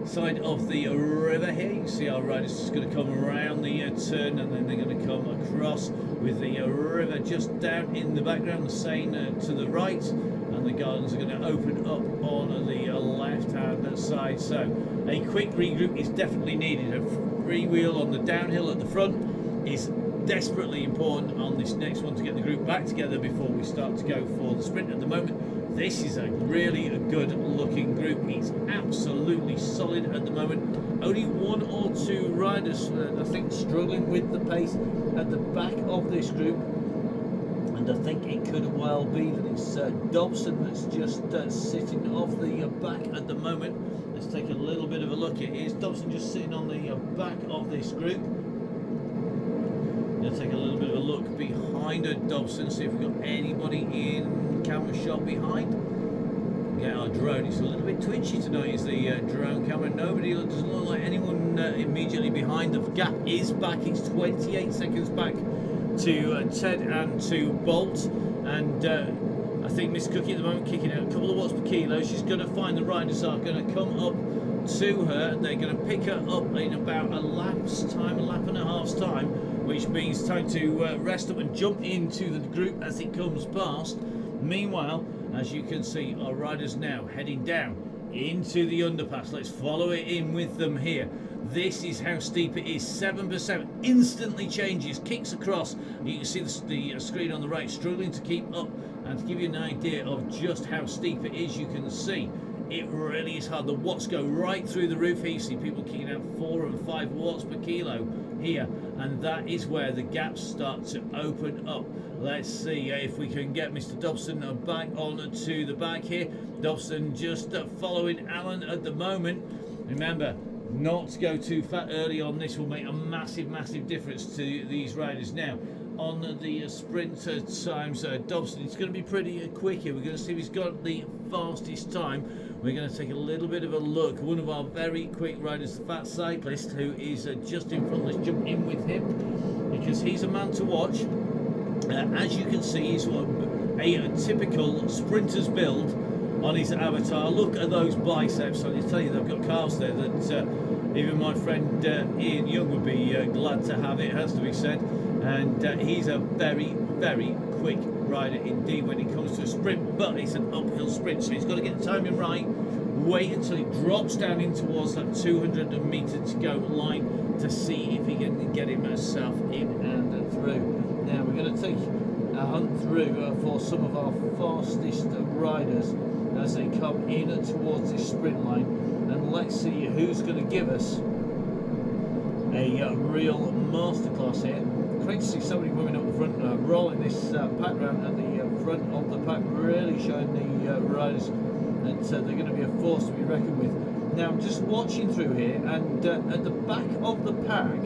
side of the river here. You can see our riders just going to come around the turn, and then they're going to come across with the river just down in the background, the Seine to the right, and the gardens are going to open up on the left hand side. So a quick regroup is definitely needed. A freewheel on the downhill at the front is desperately important on this next one to get the group back together before we start to go for the sprint. At the moment, this is a really good looking group. It's absolutely solid at the moment. Only one or two riders I think struggling with the pace at the back of this group, and I think it could well be that it's Dobson that's just sitting off the back at the moment. Let's take a little bit of a look. It is Dobson just sitting on the back of this group. Let's take a little bit of a look behind Dobson, see if we've got anybody in camera shot behind. Get our drone. It's a little bit twitchy tonight, is the drone camera. Nobody, doesn't look like anyone immediately behind. The gap is back. It's 28 seconds back to Ted and to Bolt. And I think Miss Cookie at the moment kicking out a couple of watts per kilo. She's going to find the riders are going to come up to her. They're going to pick her up in about a lap's time, a lap and a half's time, which means time to rest up and jump into the group as it comes past. Meanwhile, as you can see, our riders now heading down into the underpass. Let's follow it in with them here. This is how steep it is. 7% instantly changes, kicks across. You can see the screen on the right struggling to keep up, and to give you an idea of just how steep it is, you can see it really is hard. The watts go right through the roof here. You see people kicking out 4 and 5 watts per kilo here, and that is where the gaps start to open up. Let's see if we can get Mr. Dobson back on to the back here. Dobson just following Alan at the moment. Remember, not to go too fat early on this will make a massive difference to these riders. Now, on the sprint times, Dobson, it's going to be pretty quick here. We're going to see if he's got the fastest time. We're going to take a little bit of a look. One of our very quick riders, the Fat Cyclist, who is just in front. Let's jump in with him because he's a man to watch. As you can see, he's a typical sprinter's build on his avatar. Look at those biceps. I tell you, they've got calves there that even my friend Ian Young would be glad to have, it has to be said. And he's a very quick rider indeed when it comes to a sprint, but it's an uphill sprint, so he's got to get the timing right. Wait until he drops down in towards that 200 metre to go line to see if he can get himself in and through. Now we're going to take a hunt through for some of our fastest riders as they come in towards this sprint line, and let's see who's going to give us a real masterclass here. Great to see so many women up the front rolling this pack round at the front of the pack, really showing the riders that they're going to be a force to be reckoned with. Now I'm just watching through here, and at the back of the pack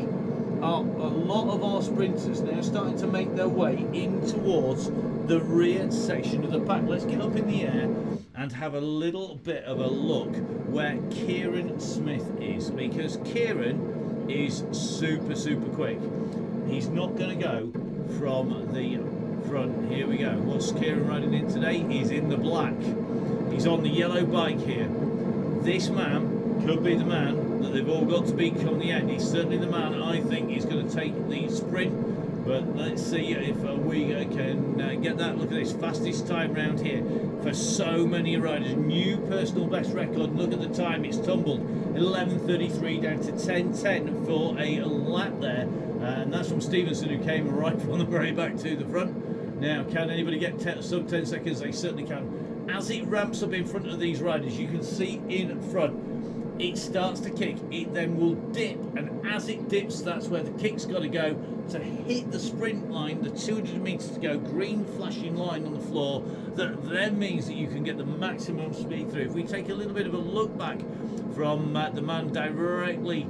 are a lot of our sprinters now starting to make their way in towards the rear section of the pack. Let's get up in the air and have a little bit of a look where Kieran Smith is, because Kieran is super, super quick. He's not going to go from the front. Here we go. What's Kieran riding in today? He's in the black. He's on the yellow bike here. This man could be the man that they've all got to beat come the end. He's certainly the man I think is going to take the sprint. But let's see if we can get that. Look at this, fastest time round here for so many riders. New personal best record. Look at the time, it's tumbled 11:33 down to 10:10 for a lap there. And that's from Stevenson, who came right from the very back to the front. Now, can anybody get sub 10 seconds? They certainly can. As it ramps up in front of these riders, you can see in front, it starts to kick, it then will dip, and as it dips, that's where the kick's got to go to hit the sprint line, the 200 metres to go, green flashing line on the floor. That then means that you can get the maximum speed through. If we take a little bit of a look back from the man directly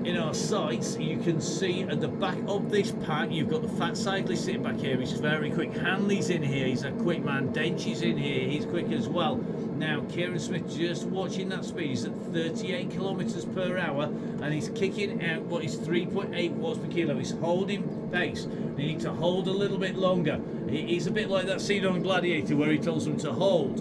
in our sights, you can see at the back of this pack, you've got the fat cyclist sitting back here. He's very quick. Hanley's in here, he's a quick man. Dench is in here, he's quick as well. Now, Kieran Smith just watching that speed. He's at 38 kilometres per hour, and he's kicking out what is 3.8 watts per kilo. He's holding pace. They need to hold a little bit longer. He's a bit like that scene on Gladiator where he tells them to hold,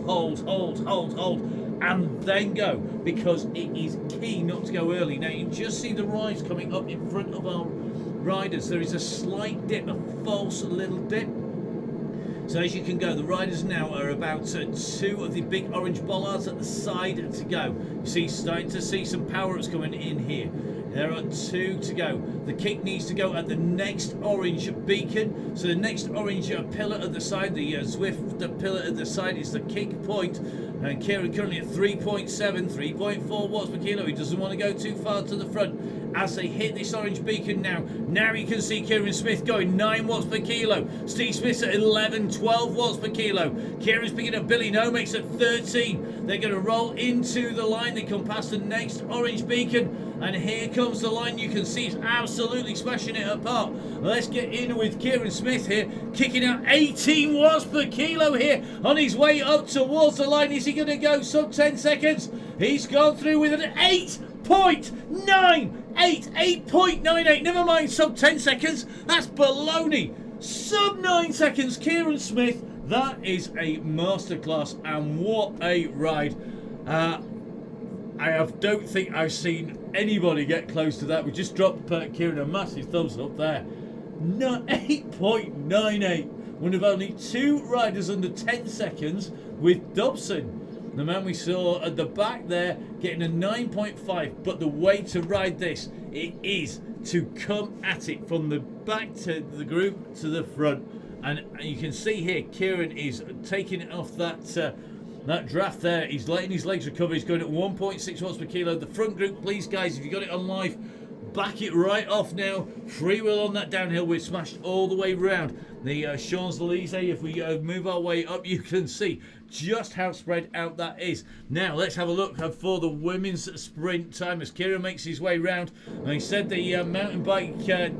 and then go, because it is key not to go early. Now, you just see the rise coming up in front of our riders. There is a slight dip, a false little dip. So as you can go, the riders now are about 2 of the big orange bollards at the side to go. You see, starting to see some power-ups coming in here. There are 2 to go. The kick needs to go at the next orange beacon. So the next orange pillar at the side, the Zwift pillar at the side, is the kick point. And Kieran currently at 3.7, 3.4 watts per kilo. He doesn't want to go too far to the front. As they hit this orange beacon now you can see Kieran Smith going 9 watts per kilo. Steve Smith's at 11, 12 watts per kilo. Kieran's picking up Billy Nomex at 13. They're going to roll into the line. They come past the next orange beacon. And here comes the line. You can see it's absolutely smashing it apart. Let's get in with Kieran Smith here, kicking out 18 watts per kilo here on his way up towards the line. Is he going to go sub 10 seconds? He's gone through with an 8.98. 8.98. Never mind sub 10 seconds. That's baloney. Sub 9 seconds. Kieran Smith. That is a masterclass, and what a ride. I don't think I've seen anybody get close to that. We just dropped Kieran a massive thumbs up there. 8.98. One of only 2 riders under 10 seconds with Dobson. The man we saw at the back there getting a 9.5. But the way to ride this, it is to come at it from the back to the group to the front. And you can see here, Kieran is taking it off that draft there. He's letting his legs recover. He's going at 1.6 watts per kilo. The front group, please, guys, if you got it on live, back it right off now. Free wheel on that downhill. We're smashed all the way round the Champs-Élysées. If we move our way up, you can see just how spread out that is. Now, let's have a look for the women's sprint time as Kieran makes his way round. And he said the mountain bike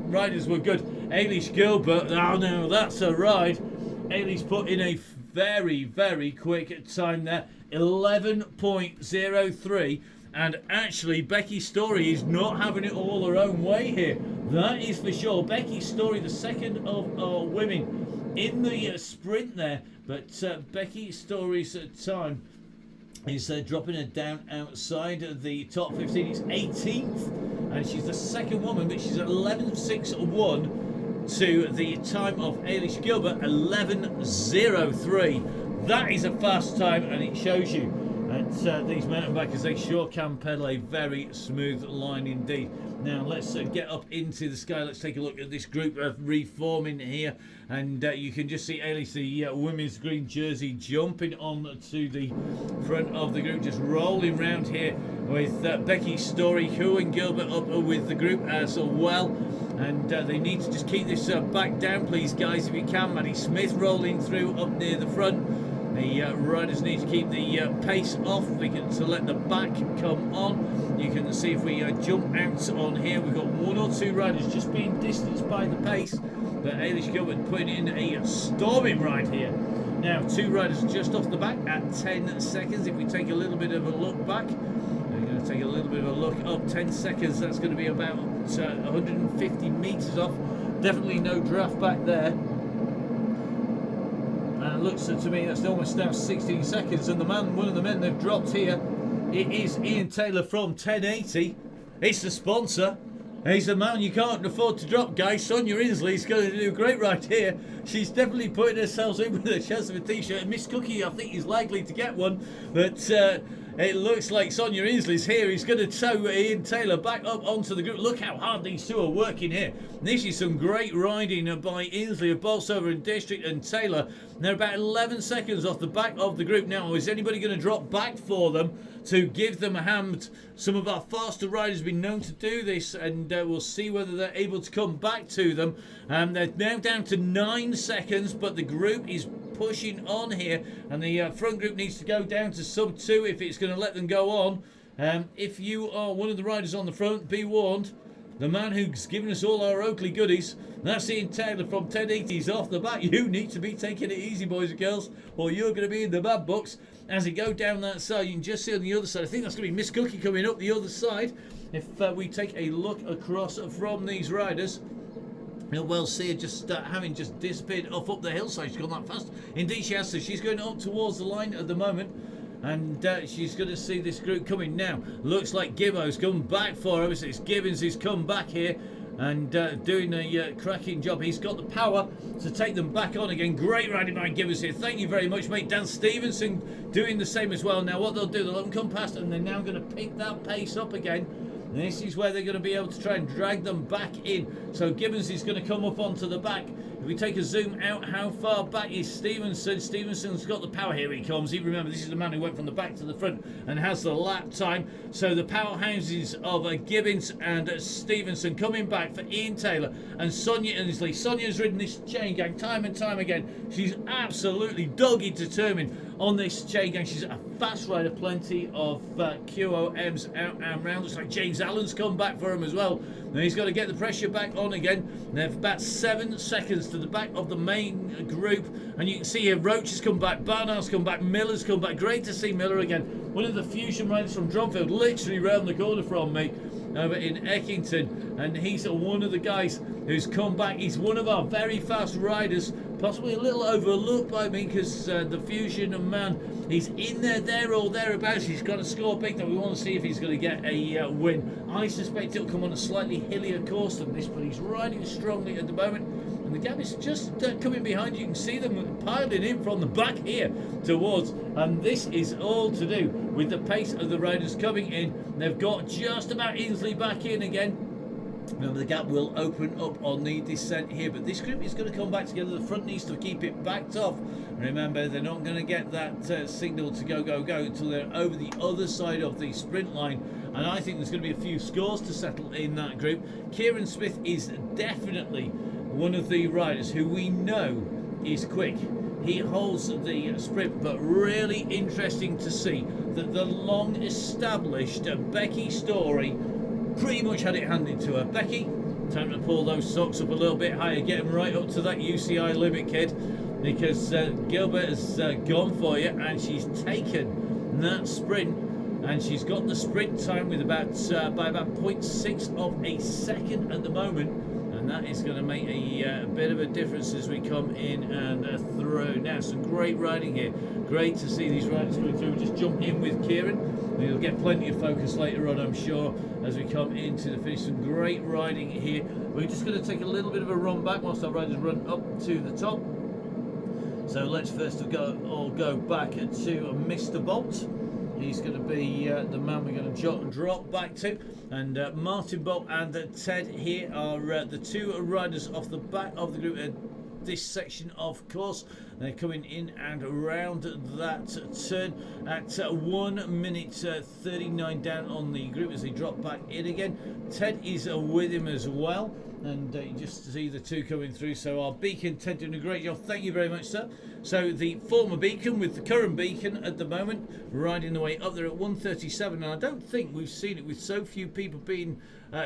riders were good. Eilish Gilbert, oh no, that's a ride. Eilish put in a very, very quick time there, 11.03. And actually, Becky Story is not having it all her own way here. That is for sure. Becky Story, the second of our women in the sprint there. But Becky Story's time is dropping her down outside of the top 15. It's 18th. And she's the second woman, but she's at 11.61 to the time of Eilish Gilbert, 11.03. That is a fast time, and it shows you that these mountain bikers, they sure can pedal a very smooth line indeed. Now let's get up into the sky. Let's take a look at this group of reforming here, and you can just see Eilish, the women's green jersey, jumping on to the front of the group, just rolling round here with Becky Story, Hu and Gilbert up with the group as well. And they need to just keep this back down, please, guys, if you can. Maddie Smith rolling through up near the front. The riders need to keep the pace off to let the back come on. You can see if we jump out on here, we've got 1 or 2 riders just being distanced by the pace. But Eilish Gilbert putting in a storming ride here. Now, 2 riders just off the back at 10 seconds. If we take a little bit of a look back, we're going to to take a little bit of a look up. 10 seconds, that's going to be about 150 metres off. Definitely no draft back there. And it looks to me that's almost now 16 seconds. And the man, one of the men they've dropped here, it is Ian Taylor from 1080. It's the sponsor. He's the man you can't afford to drop, guys. Sonia Inslee's going to do great right here. She's definitely putting herself in with a chance of a t-shirt. And Miss Cookie, I think, is likely to get one. But it looks like Sonia Inslee's here. He's going to tow Ian Taylor back up onto the group. Look how hard these two are working here. This is some great riding by Inslee of Bolsover and District and Taylor. They're about 11 seconds off the back of the group now. Is anybody going to drop back for them to give them a hand? Some of our faster riders have been known to do this, and we'll see whether they're able to come back to them. They're now down to 9 seconds, but the group is pushing on here, and the front group needs to go down to sub 2 if it's going to let them go on. If you are one of the riders on the front, be warned. The man who's given us all our Oakley goodies, that's Ian Taylor from 1080s off the back. You need to be taking it easy, boys and girls, or you're going to be in the bad books. As they go down that side, you can just see on the other side, I think that's going to be Miss Cookie coming up the other side. If we take a look across from these riders, you'll well see her just having just disappeared up the hillside. She's gone that fast. Indeed she has, so she's going up towards the line at the moment. And she's going to see this group coming now. Looks like Gibbo's come back for her. It's Gibbons who's come back here and doing a cracking job. He's got the power to take them back on again. Great riding by Gibbons here. Thank you very much, mate. Dan Stevenson doing the same as well. Now what they'll do, they'll let them come past and they're now going to pick that pace up again. And this is where they're going to be able to try and drag them back in. So Gibbons is going to come up onto the back. If we take a zoom out, how far back is Stevenson? Stevenson's got the power. Here he comes. You remember, this is the man who went from the back to the front and has the lap time. So the powerhouses of Gibbons and Stevenson coming back for Ian Taylor and Sonia Inslee. Sonia's ridden this chain gang time and time again. She's absolutely dogged determined on this chain gang. She's a fast rider. Plenty of QOMs out and round. Looks like James Allen's come back for him as well. Now he's got to get the pressure back on again. They're about 7 seconds to the back of the main group, and you can see here Roach has come back, Barnard's come back, Miller's come back. Great to see Miller again. One of the fusion riders from Dronfield, literally round the corner from me over in Eckington, and he's one of the guys who's come back. He's one of our very fast riders, possibly a little overlooked by me because the fusion man, he's in there or thereabouts. He's got to score big, though. We want to see if he's going to get a win. I suspect it'll come on a slightly hillier course than this, but he's riding strongly at the moment. And the gap is just coming behind. You can see them piling in from the back here towards. And this is all to do with the pace of the riders coming in. They've got just about Inslee back in again. Remember, the gap will open up on the descent here, but this group is going to come back together. The front needs to keep it backed off. Remember, they're not going to get that signal to go until they're over the other side of the sprint line. And I think there's going to be a few scores to settle in that group. Kieran Smith is definitely one of the riders who we know is quick. He holds the sprint, but really interesting to see that the long established Becky Story pretty much had it handed to her. Becky, time to pull those socks up a little bit higher, get them right up to that UCI limit, kid, because Gilbert has gone for you, and she's taken that sprint, and she's got the sprint time with about by about 0.6 of a second at the moment, and that is going to make a bit of a difference as we come in and through. Now, some great riding here. Great to see these riders coming through. We'll just jump in with Kieran. We'll get plenty of focus later on, I'm sure, as we come into the finish. Some great riding here. We're just going to take a little bit of a run back whilst our riders run up to the top. So let's first all go back to Mr. Bolt. He's going to be the man we're going to drop back to. And Martin Bolt and Ted here are the two riders off the back of the group. This section, of course, they're coming in and around that turn at 1 minute 39 down on the group as they drop back in again. Ted is with him as well, and you just see the two coming through. So our beacon, Ted, doing a great job. Thank you very much, sir. So the former beacon with the current beacon at the moment, riding the way up there at 137, and I don't think we've seen it with so few people being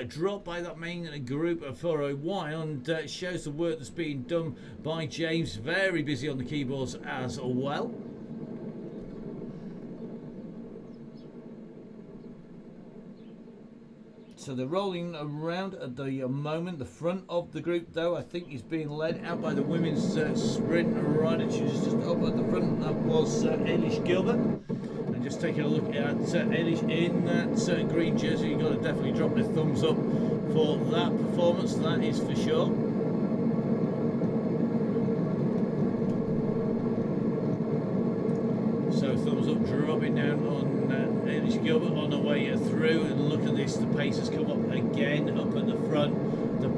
dropped by that main group for a while, and shows the work that's being done by James. Very busy on the keyboards as well. So they're rolling around at the moment. The front of the group, though, I think is being led out by the women's sprint rider. She was just up at the front. That was Eilish Gilbert. And just taking a look at Eilish in that green jersey, you've got to definitely drop the thumbs up for that performance. That is for sure. So thumbs up, dropping down on Eilish Gilbert on her way through, and look at this, the pace has come up again up at the front. The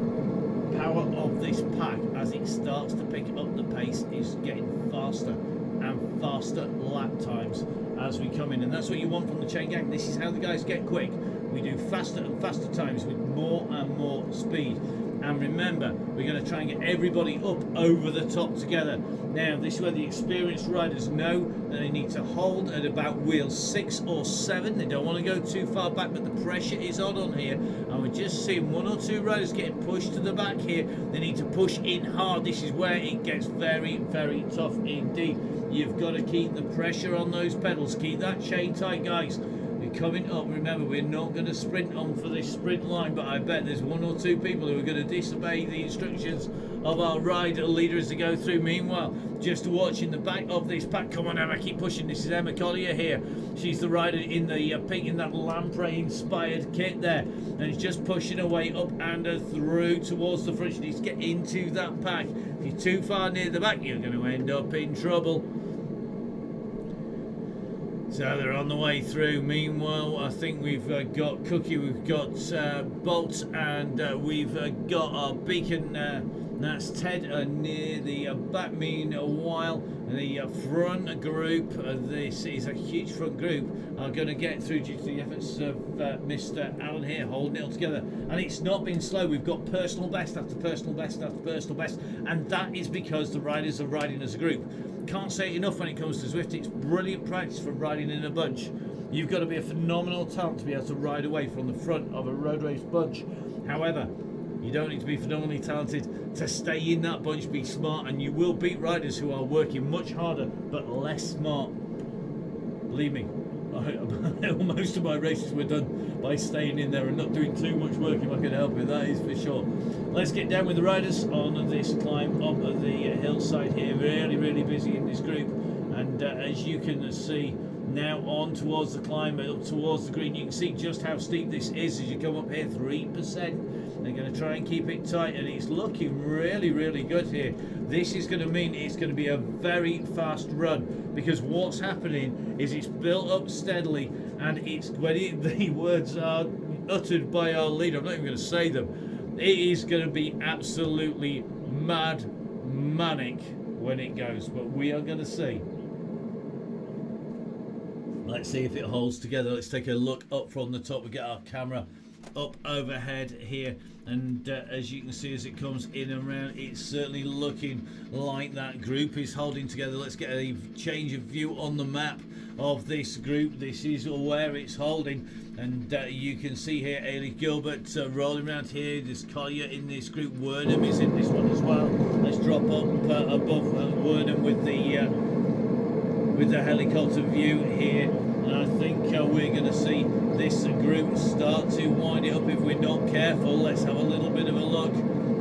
power of this pack as it starts to pick up the pace is getting faster and faster lap times as we come in, and that's what you want from the chain gang. This is how the guys get quick. We do faster and faster times with more and more speed. And remember, we're going to try and get everybody up over the top together. Now, this is where the experienced riders know that they need to hold at about wheel 6 or 7. They don't want to go too far back, but the pressure is on here. And we're just seeing 1 or 2 riders getting pushed to the back here. They need to push in hard. This is where it gets very, very tough indeed. You've got to keep the pressure on those pedals. Keep that chain tight, guys. Coming up, remember, we're not going to sprint on for this sprint line, but I bet there's 1 or 2 people who are going to disobey the instructions of our rider leader as they go through. Meanwhile, just watching the back of this pack. Come on, Emma, keep pushing. This is Emma Collier here. She's the rider in the pink, in that lamprey inspired kit there, and she's just pushing her way up and through towards the front. She needs to get into that pack. If you're too far near the back, you're going to end up in trouble. So they're on the way through. Meanwhile, I think we've got Cookie, we've got Bolt, and we've got our beacon. That's Ted near the back. Meanwhile, the front group, this is a huge front group, are going to get through due to the efforts of Mr. Allen here, holding it all together. And it's not been slow. We've got personal best after personal best after personal best, and that is because the riders are riding as a group. Can't say it enough when it comes to Zwift. It's brilliant practice for riding in a bunch. You've got to be a phenomenal talent to be able to ride away from the front of a road race bunch. However, you don't need to be phenomenally talented to stay in that bunch. Be smart, and you will beat riders who are working much harder but less smart. Believe me, most of my races were done by staying in there and not doing too much work if I could help it, that is for sure. Let's get down with the riders on this climb up the hillside here. Really, really busy in this group, and as you can see now, on towards the climb, up towards the green. You can see just how steep this is as you come up here. 3%. They're going to try and keep it tight, and it's looking really, really good here. This is going to mean it's going to be a very fast run, because what's happening is it's built up steadily, and it's when the words are uttered by our leader, I'm not even going to say them, it is going to be absolutely mad, manic when it goes, but we are going to see. Let's see if it holds together. Let's take a look up from the top. We get our camera up overhead here, and as you can see as it comes in and around, it's certainly looking like that group is holding together. Let's get a change of view on the map of this group. This is where it's holding, and you can see here Eilish Gilbert rolling around here. There's Collier in this group. Wernham is in this one as well. Let's drop up above Wernham with the helicopter view here, and I think we're going to see this group start to wind it up if we're not careful. Let's have a little bit of a look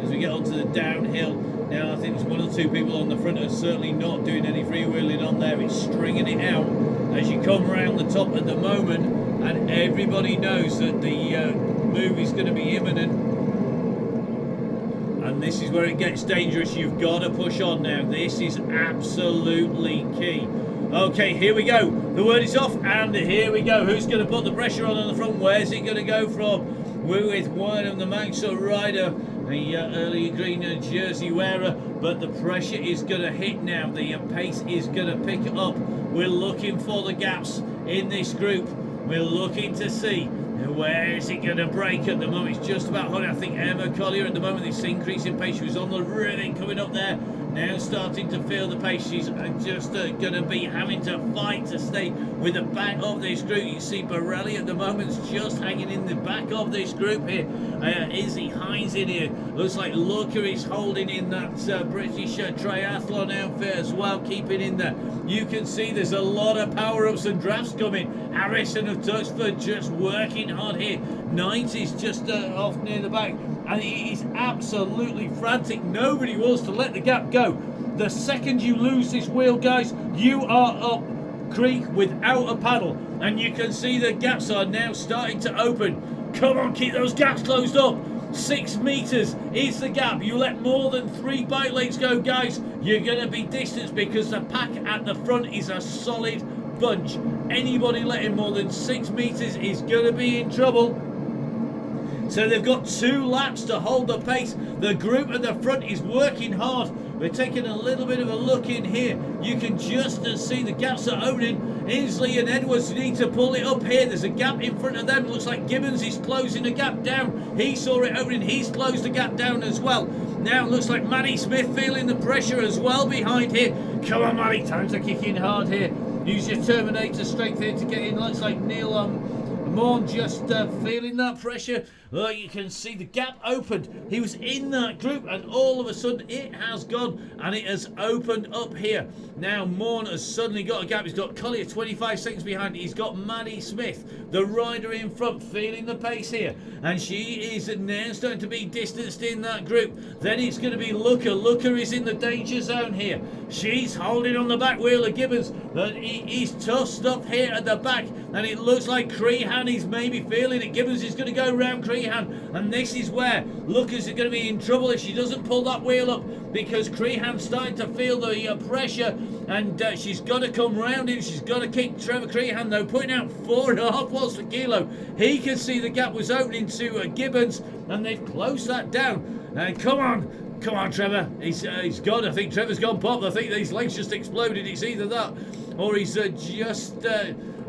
as we get onto the downhill. Now I think there's 1 or 2 people on the front are certainly not doing any freewheeling on there. It's stringing it out as you come around the top at the moment, and everybody knows that the move is going to be imminent. And this is where it gets dangerous. You've got to push on now. This is absolutely key. Okay, here we go. The word is off, and here we go. Who's going to put the pressure on the front? Where's it going to go from? We're with Wernham, the Maxwell rider, the early green jersey wearer, but the pressure is going to hit now. The pace is going to pick up. We're looking for the gaps in this group. We're looking to see where is it going to break at the moment. It's just about holding. I think Emma Collier at the moment, this increase in pace. She was on the railing coming up there. now starting to feel the pace. She's just going to be having to fight to stay with the back of this group. You see Borelli at the moment's just hanging in the back of this group here. Izzy Hines in here. Looks like Looker is holding in that British triathlon outfit as well, keeping in there. You can see there's a lot of power-ups and drafts coming. Harrison of Tuxford just working hard here. Knight is just off near the back, and he is absolutely frantic. Nobody wants to let the gap go. The second you lose this wheel, guys, you are up creek without a paddle, and you can see the gaps are now starting to open. Come on, keep those gaps closed up. 6 meters is the gap. You let more than 3 bike legs go, guys, you're going to be distanced, because the pack at the front is a solid bunch. Anybody letting more than 6 meters is going to be in trouble. So they've got 2 laps to hold the pace. The group at the front is working hard. We're taking a little bit of a look in here. You can just see the gaps are opening. Inslee and Edwards need to pull it up here. There's a gap in front of them. Looks like Gibbons is closing the gap down. He saw it opening. He's closed the gap down as well. Now it looks like Maddie Smith feeling the pressure as well behind here. Come on, Maddie. Time to kick in hard here. Use your Terminator strength here to get in. Looks like Neil Morn just feeling that pressure. Well, you can see the gap opened. He was in that group, and all of a sudden it has gone and it has opened up here. Now Morn has suddenly got a gap. He's got Collier 25 seconds behind. He's got Maddie Smith, the rider in front, feeling the pace here, and she is now starting to be distanced in that group. Then it's going to be Looker. Looker is in the danger zone here. She's holding on the back wheel of Gibbons, but he's tough stuff here at the back, and it looks like Crehan is maybe feeling it. Gibbons is going to go round Crehan, and this is where Looker's going to be in trouble if she doesn't pull that wheel up, because Crehan's starting to feel the pressure, and she's got to come round him. She's got to kick Trevor Crehan, though, putting out 4.5 watts per kilo. He can see the gap was opening to Gibbons, and they've closed that down. And come on, Trevor. He's gone. I think Trevor's gone pop. I think these legs just exploded. It's either that or he's just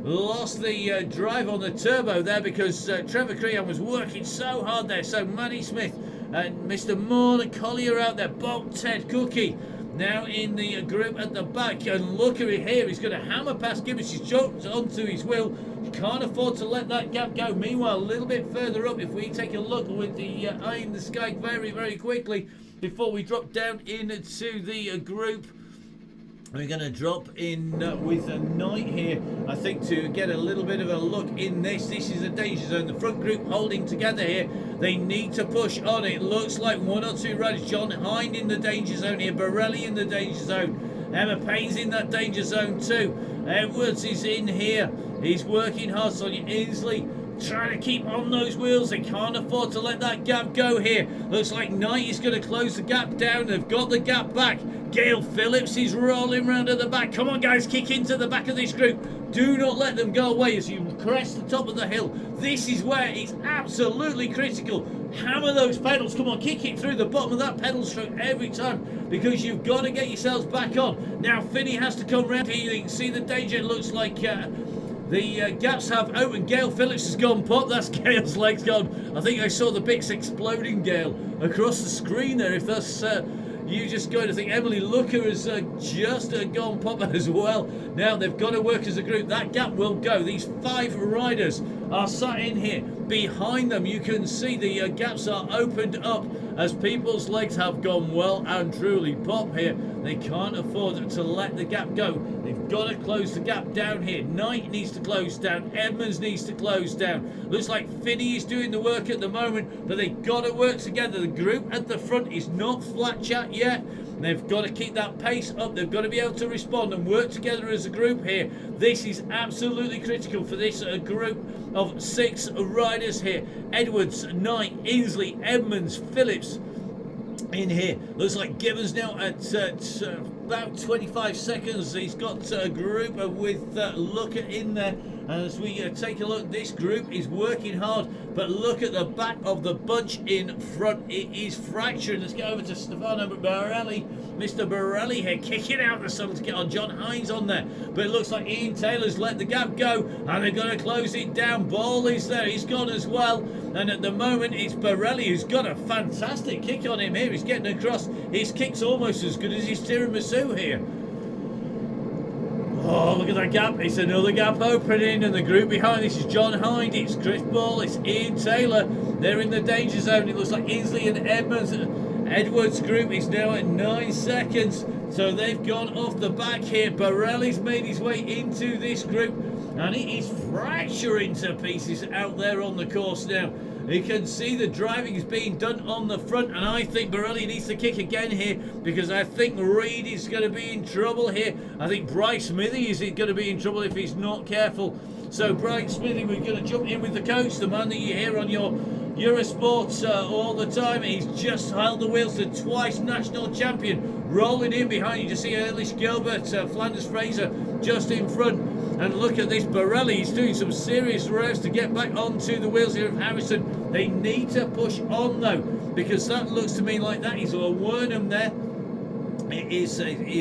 lost the drive on the turbo there, because Trevor Crehan was working so hard there. So Maddie Smith and Mr. Morn and Collier out there. Bob, Ted, Cookie now in the group at the back, and look at it here. He's going to hammer past Gibbons. He's jumped onto his wheel. Can't afford to let that gap go. Meanwhile, a little bit further up, if we take a look with the eye in the sky very, very quickly before we drop down into the group, we're going to drop in with a Knight here, I think, to get a little bit of a look in this. This is a danger zone. The front group holding together here. They need to push on. It looks like 1 or 2 riders. John Hind in the danger zone here. Borelli in the danger zone. Emma Payne's in that danger zone too. Edwards is in here. He's working hard. Sonia Inslee trying to keep on those wheels. They can't afford to let that gap go here. Looks like Knight is going to close the gap down. They've got the gap back. Gail Phillips is rolling round at the back. Come on, guys, kick into the back of this group. Do not let them go away as you crest the top of the hill. This is where it's absolutely critical. Hammer those pedals. Come on, kick it through the bottom of that pedal stroke every time, because you've got to get yourselves back on. Now Finney has to come round here. You can see the danger. It looks like the gaps have opened. Gail Phillips has gone pop. That's Gail's legs gone. I think I saw the bits exploding, Gail, across the screen there. If that's you just going to think Emily Looker has just gone pop as well. Now they've got to work as a group. That gap will go. These 5 riders are sat in here. Behind them, you can see the gaps are opened up as people's legs have gone well and truly pop here. They can't afford to let the gap go. They've got to close the gap down here. Knight needs to close down. Edmonds needs to close down. Looks like Finney is doing the work at the moment, but they've got to work together. The group at the front is not flat chat yet. They've got to keep that pace up. They've got to be able to respond and work together as a group here. This is absolutely critical for this group of 6 riders here. Edwards, Knight, Inslee, Edmonds, Phillips in here. Looks like Gibbons now at about 25 seconds. He's got a group with Looker in there. And as we take a look, this group is working hard, but look at the back of the bunch in front. It is fracturing. Let's get over to Stefano Borelli. Mr. Borelli here kicking out the sun to get on John Hines on there. But it looks like Ian Taylor's let the gap go, and they're going to close it down. Ball is there. He's gone as well. And at the moment, it's Borelli who's got a fantastic kick on him here. He's getting across. His kick's almost as good as his tiramisu here. Oh, look at that gap. It's another gap opening, and the group behind this is John Hind, it's Chris Ball, it's Ian Taylor. They're in the danger zone. It looks like Inslee and Edwards group is now at 9 seconds. So they've gone off the back here. Borelli's made his way into this group, and it is fracturing to pieces out there on the course now. You can see the driving is being done on the front, and I think Borelli needs to kick again here, because I think Reed is going to be in trouble here. I think Bryce Smithy is going to be in trouble if he's not careful. So Bryce Smithy, we're going to jump in with the coach, the man that you hear on your Eurosport all the time. He's just held the wheels to twice national champion. Rolling in behind you to see Eilish Gilbert, Flanders Fraser just in front. And look at this, Borelli, he's doing some serious revs to get back onto the wheels here of Harrison. They need to push on though, because that looks to me like that is a Wernham there. It is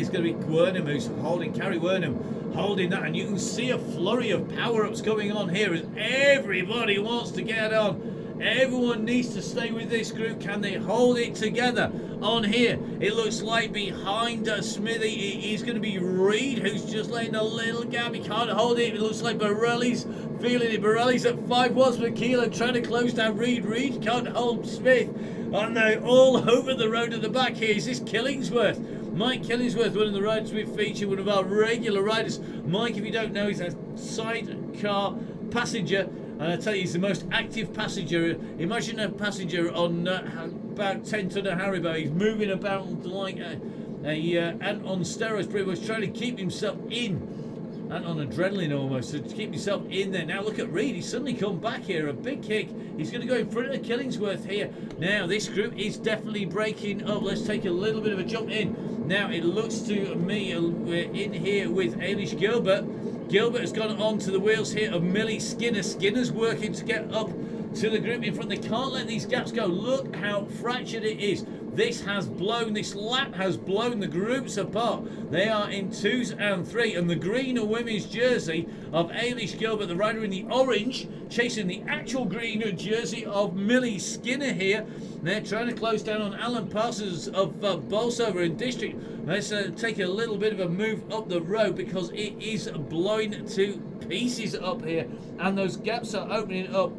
going to be Wernham who's holding, Carrie Wernham holding that, and you can see a flurry of power-ups going on here as everybody wants to get on. Everyone needs to stay with this group. Can they hold it together on here? It looks like behind Smithy he's going to be Reed, who's just letting a little gap. He can't hold it. It looks like Borelli's feeling it. Borelli's at 5 watts per kilo trying to close down Reed. Reed can't hold Smith. And they're all over the road at the back here. Is this Killingsworth? Mike Killingsworth, one of the riders we feature, one of our regular riders. Mike, if you don't know, he's a sidecar passenger. And I tell you, he's the most active passenger. Imagine a passenger on about 10 ton of Haribo. He's moving about like an ant on steroids, pretty much trying to keep himself in. Ant on adrenaline almost, to keep himself in there. Now look at Reed. He's suddenly come back here. A big kick. He's going to go in front of Killingsworth here. Now this group is definitely breaking up. Let's take a little bit of a jump in. Now it looks to me we're in here with Eilish Gilbert. Gilbert has gone on to the wheels here of Millie Skinner. Skinner's working to get up to the group in front. They can't let these gaps go. Look how fractured it is. This lap has blown the groups apart. They are in 2s and 3, and the green women's jersey of Eilish Gilbert, the rider in the orange, chasing the actual green jersey of Millie Skinner here. They're trying to close down on Alan Parsons of Bolsover in District. Let's take a little bit of a move up the road, because it is blowing to pieces up here, and those gaps are opening up.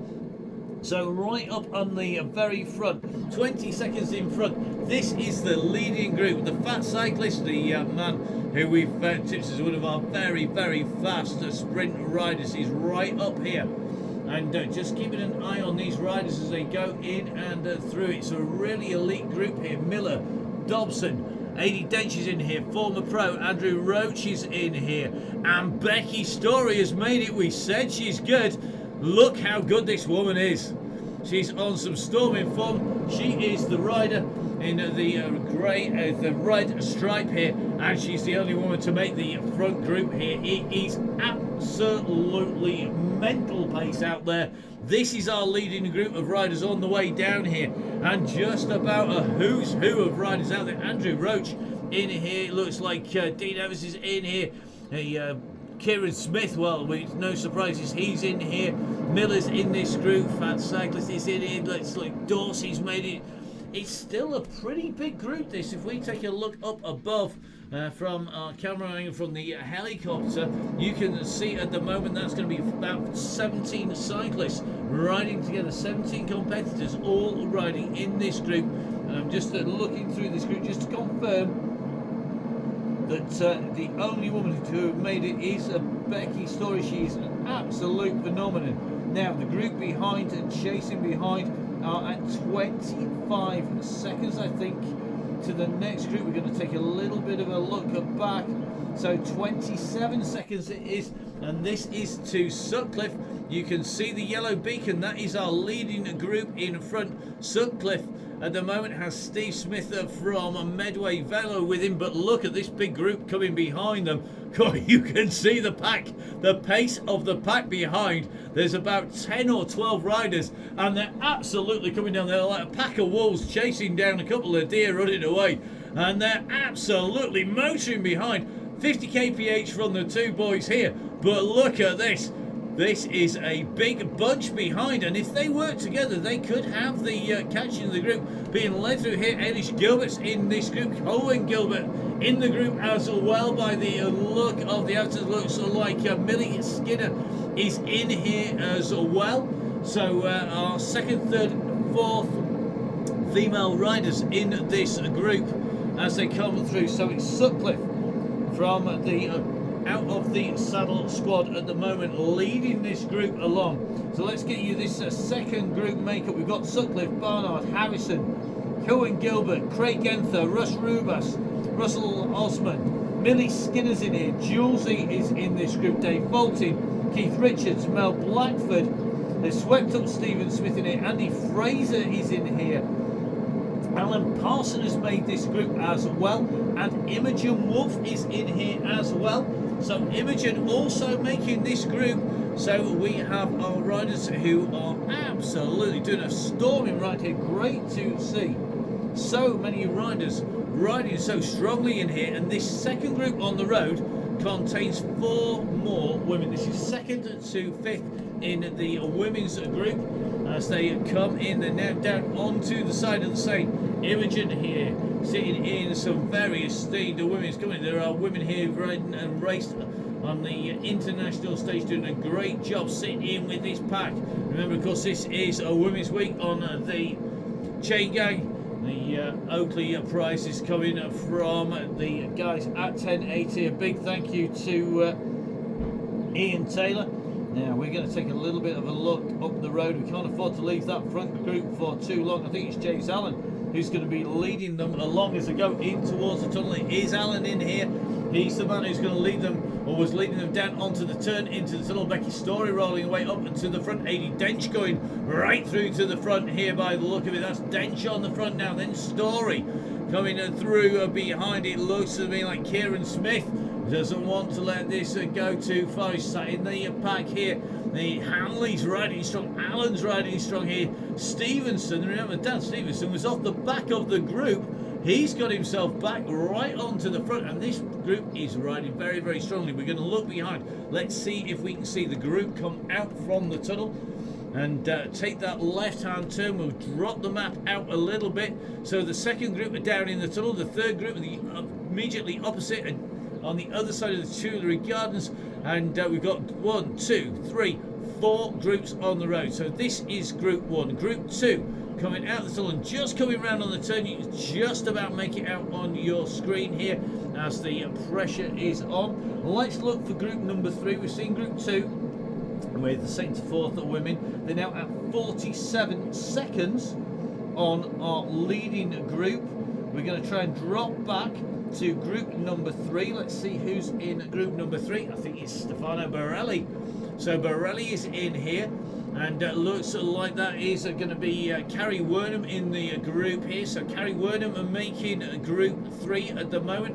So right up on the very front, 20 seconds in front, this is the leading group. The fat cyclist, the man who we've tipped as one of our very, very fast sprint riders, is right up here. And just keeping an eye on these riders as they go in and through. It's a really elite group here. Miller, Dobson, Adi Dench is in here, former pro, Andrew Roach is in here, and Becky Story has made it. We said she's good. Look how good this woman is. She's on some storming form. She is the rider in the red stripe here, and she's the only woman to make the front group here. It is absolutely mental pace out there. This is our leading group of riders on the way down here, and just about a who's who of riders out there. Andrew Roach in here. It looks like Dean Evans is in here. Kieran Smith, well, with no surprises, he's in here. Miller's in this group. Fat Cyclist is in here. Looks like Dorsey's made it. It's still a pretty big group, this. If we take a look up above from our camera angle from the helicopter, you can see at the moment that's going to be about 17 cyclists riding together. 17 competitors all riding in this group. And I'm just looking through this group just to confirm that the only woman who made it is Becky Story. She's an absolute phenomenon. Now the group behind and chasing behind are at 25 seconds, I think, to the next group. We're going to take a little bit of a look back. So 27 seconds it is, and this is to Sutcliffe. You can see the yellow beacon. That is our leading group in front. Sutcliffe at the moment has Steve Smith from Medway Velo with him, but look at this big group coming behind them. You can see the pack, the pace of the pack behind. There's about 10 or 12 riders, and they're absolutely coming down. They're like a pack of wolves chasing down a couple of deer running away, and they're absolutely motoring behind. 50 kph from the two boys here, but look at this. This is a big bunch behind, and if they work together, they could have the catching of the group. Being led through here, Elish Gilbert's in this group. Owen Gilbert in the group as well by the look of the outfit. Looks like Millie Skinner is in here as well. So our second, third, fourth female riders in this group as they come through. So it's Sutcliffe from the out of the saddle squad at the moment, leading this group along. So let's get you this second group makeup. We've got Sutcliffe, Barnard, Harrison, Cohen Gilbert, Craig Genther, Russ Rubas, Russell Osman, Millie Skinner's in here, Julesy is in this group, Dave Bolton, Keith Richards, Mel Blackford. They've swept up Stephen Smith in here, Andy Fraser is in here. Alan Parson has made this group as well, and Imogen Wolf is in here as well. So Imogen also making this group. So we have our riders who are absolutely doing a storming right here. Great to see so many riders riding so strongly in here, and this second group on the road contains 4 more women. This is second to fifth in the women's group as they come in. They're now down onto the side of the same. Imogen here sitting in some very esteemed women's company. There are women here riding and raced on the international stage doing a great job sitting in with this pack. Remember, of course, this is a women's week on the chain gang. The Oakley prize is coming from the guys at 1080. A big thank you to Ian Taylor. Now we're going to take a little bit of a look up the road. We can't afford to leave that front group for too long. I think it's James Allen who's going to be leading them along as they go in towards the tunnel. It is Allen in here. He's the man who's going to lead them, or was leading them down onto the turn into the tunnel. Becky Story rolling away up and to the front. Adi Dench going right through to the front here by the look of it. That's Dench on the front now. Then Story coming through behind. It looks to me like Kieran Smith doesn't want to let this go too far. He's sat in the pack here. The Hanley's riding strong. Allen's riding strong here. Stevenson, remember Dan Stevenson was off the back of the group. He's got himself back right onto the front, and this group is riding very, very strongly. We're going to look behind. Let's see if we can see the group come out from the tunnel and take that left-hand turn. We'll drop the map out a little bit. So the second group are down in the tunnel. The third group are the immediately opposite and on the other side of the Tuileries Gardens. And we've got 1, 2, 3, 4 groups on the road. So this is Group 1. Group 2 coming out the tunnel and just coming round on the turn. You can just about make it out on your screen here as the pressure is on. Let's look for group number 3. We've seen group 2 with the second to fourth women. They're now at 47 seconds on our leading group. We're going to try and drop back to group number 3. Let's see who's in group number 3. I think it's Stefano Borelli. So Borelli is in here, and looks like that is going to be Carrie Wernham in the group here. So Carrie Wernham are making group 3 at the moment,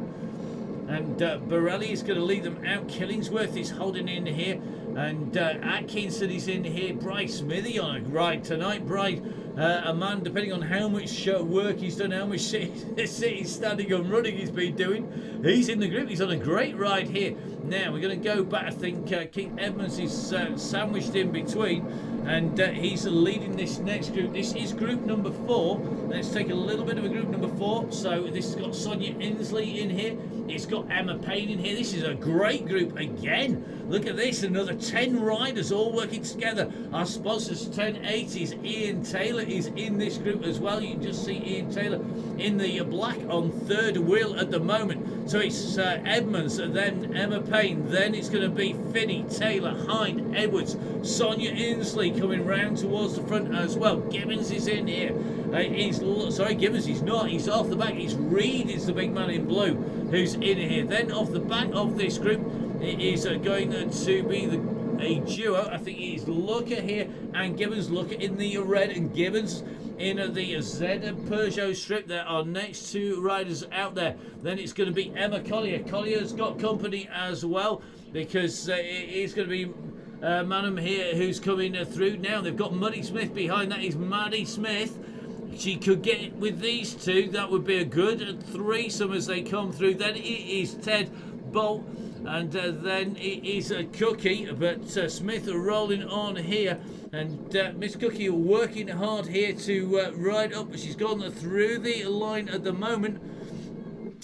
and Borelli is going to lead them out. Killingsworth is holding in here, and Atkinson is in here. Bryce Smithy on a ride tonight. Bryce, a man, depending on how much work he's done, how much sitting, standing and running he's been doing, he's in the group. He's on a great ride here. Now we're going to go back. I think Keith Edmonds is sandwiched in between, and he's leading this next group. This is group number 4. Let's take a little bit of a group number 4. So this has got Sonia Inslee in here. It's got Emma Payne in here. This is a great group again. Look at this, another 10 riders all working together. Our sponsors, 1080s. Ian Taylor is in this group as well. You can just see Ian Taylor in the black on third wheel at the moment. So it's Edmonds, then Emma Payne, then it's going to be Finney, Taylor, Hind, Edwards, Sonia Inslee coming round towards the front as well. Gibbons is in here. Gibbons, he's not. He's off the back. It's Reed is the big man in blue who's in here. Then off the back of this group, it is going to be a duo. I think it is Looker here and Gibbons. Looker in the red, and Gibbons in the Z Peugeot strip. There are next 2 riders out there. Then it's going to be Emma Collier. Collier's got company as well, because it is going to be Manham here who's coming through. Now they've got Muddy Smith behind. That is Maddie Smith. She could get it with these 2. That would be a good threesome as they come through. Then it is Ted Bolt, and then it is a Cookie, but Smith are rolling on here, and Miss Cookie working hard here to ride up, but she's gone through the line at the moment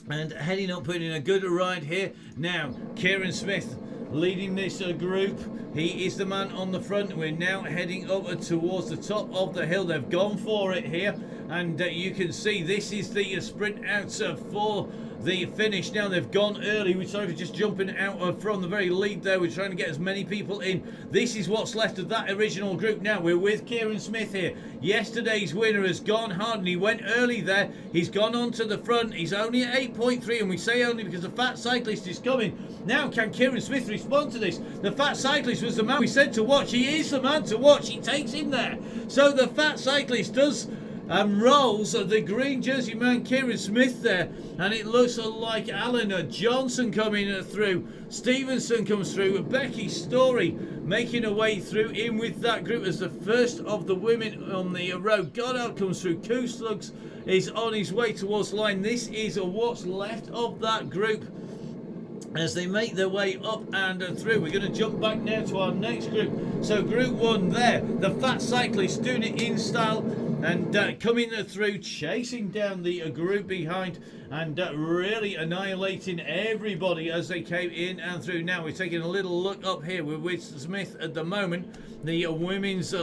and heading up, putting in a good ride here. Now Kieran Smith leading this group. He is the man on the front. We're now heading up towards the top of the hill. They've gone for it here, and you can see this is the sprint out for the finish. Now they've gone early. We're sorry for just jumping out from the very lead there. We're trying to get as many people in. This is what's left of that original group. Now we're with Kieran Smith here. Yesterday's winner has gone hard, and he went early there. He's gone on to the front. He's only at 8.3, and we say only because the Fat Cyclist is coming. Now can Kieran Smith respond to this? The Fat Cyclist was the man we said to watch. He is the man to watch. He takes him there. So the Fat Cyclist does rolls the green jersey man Kieran Smith there, and it looks like Alan Johnson coming through. Stevenson comes through. Becky Story making her way through in with that group as the first of the women on the road. Goddard comes through. Kooslugs is on his way towards the line. This is what's left of that group as they make their way up and through. We're going to jump back now to our next group. So group 1 there, the Fat Cyclist doing it in style and coming through, chasing down the group behind and really annihilating everybody as they came in and through. Now we're taking a little look up here. We're with Smith at the moment. The women's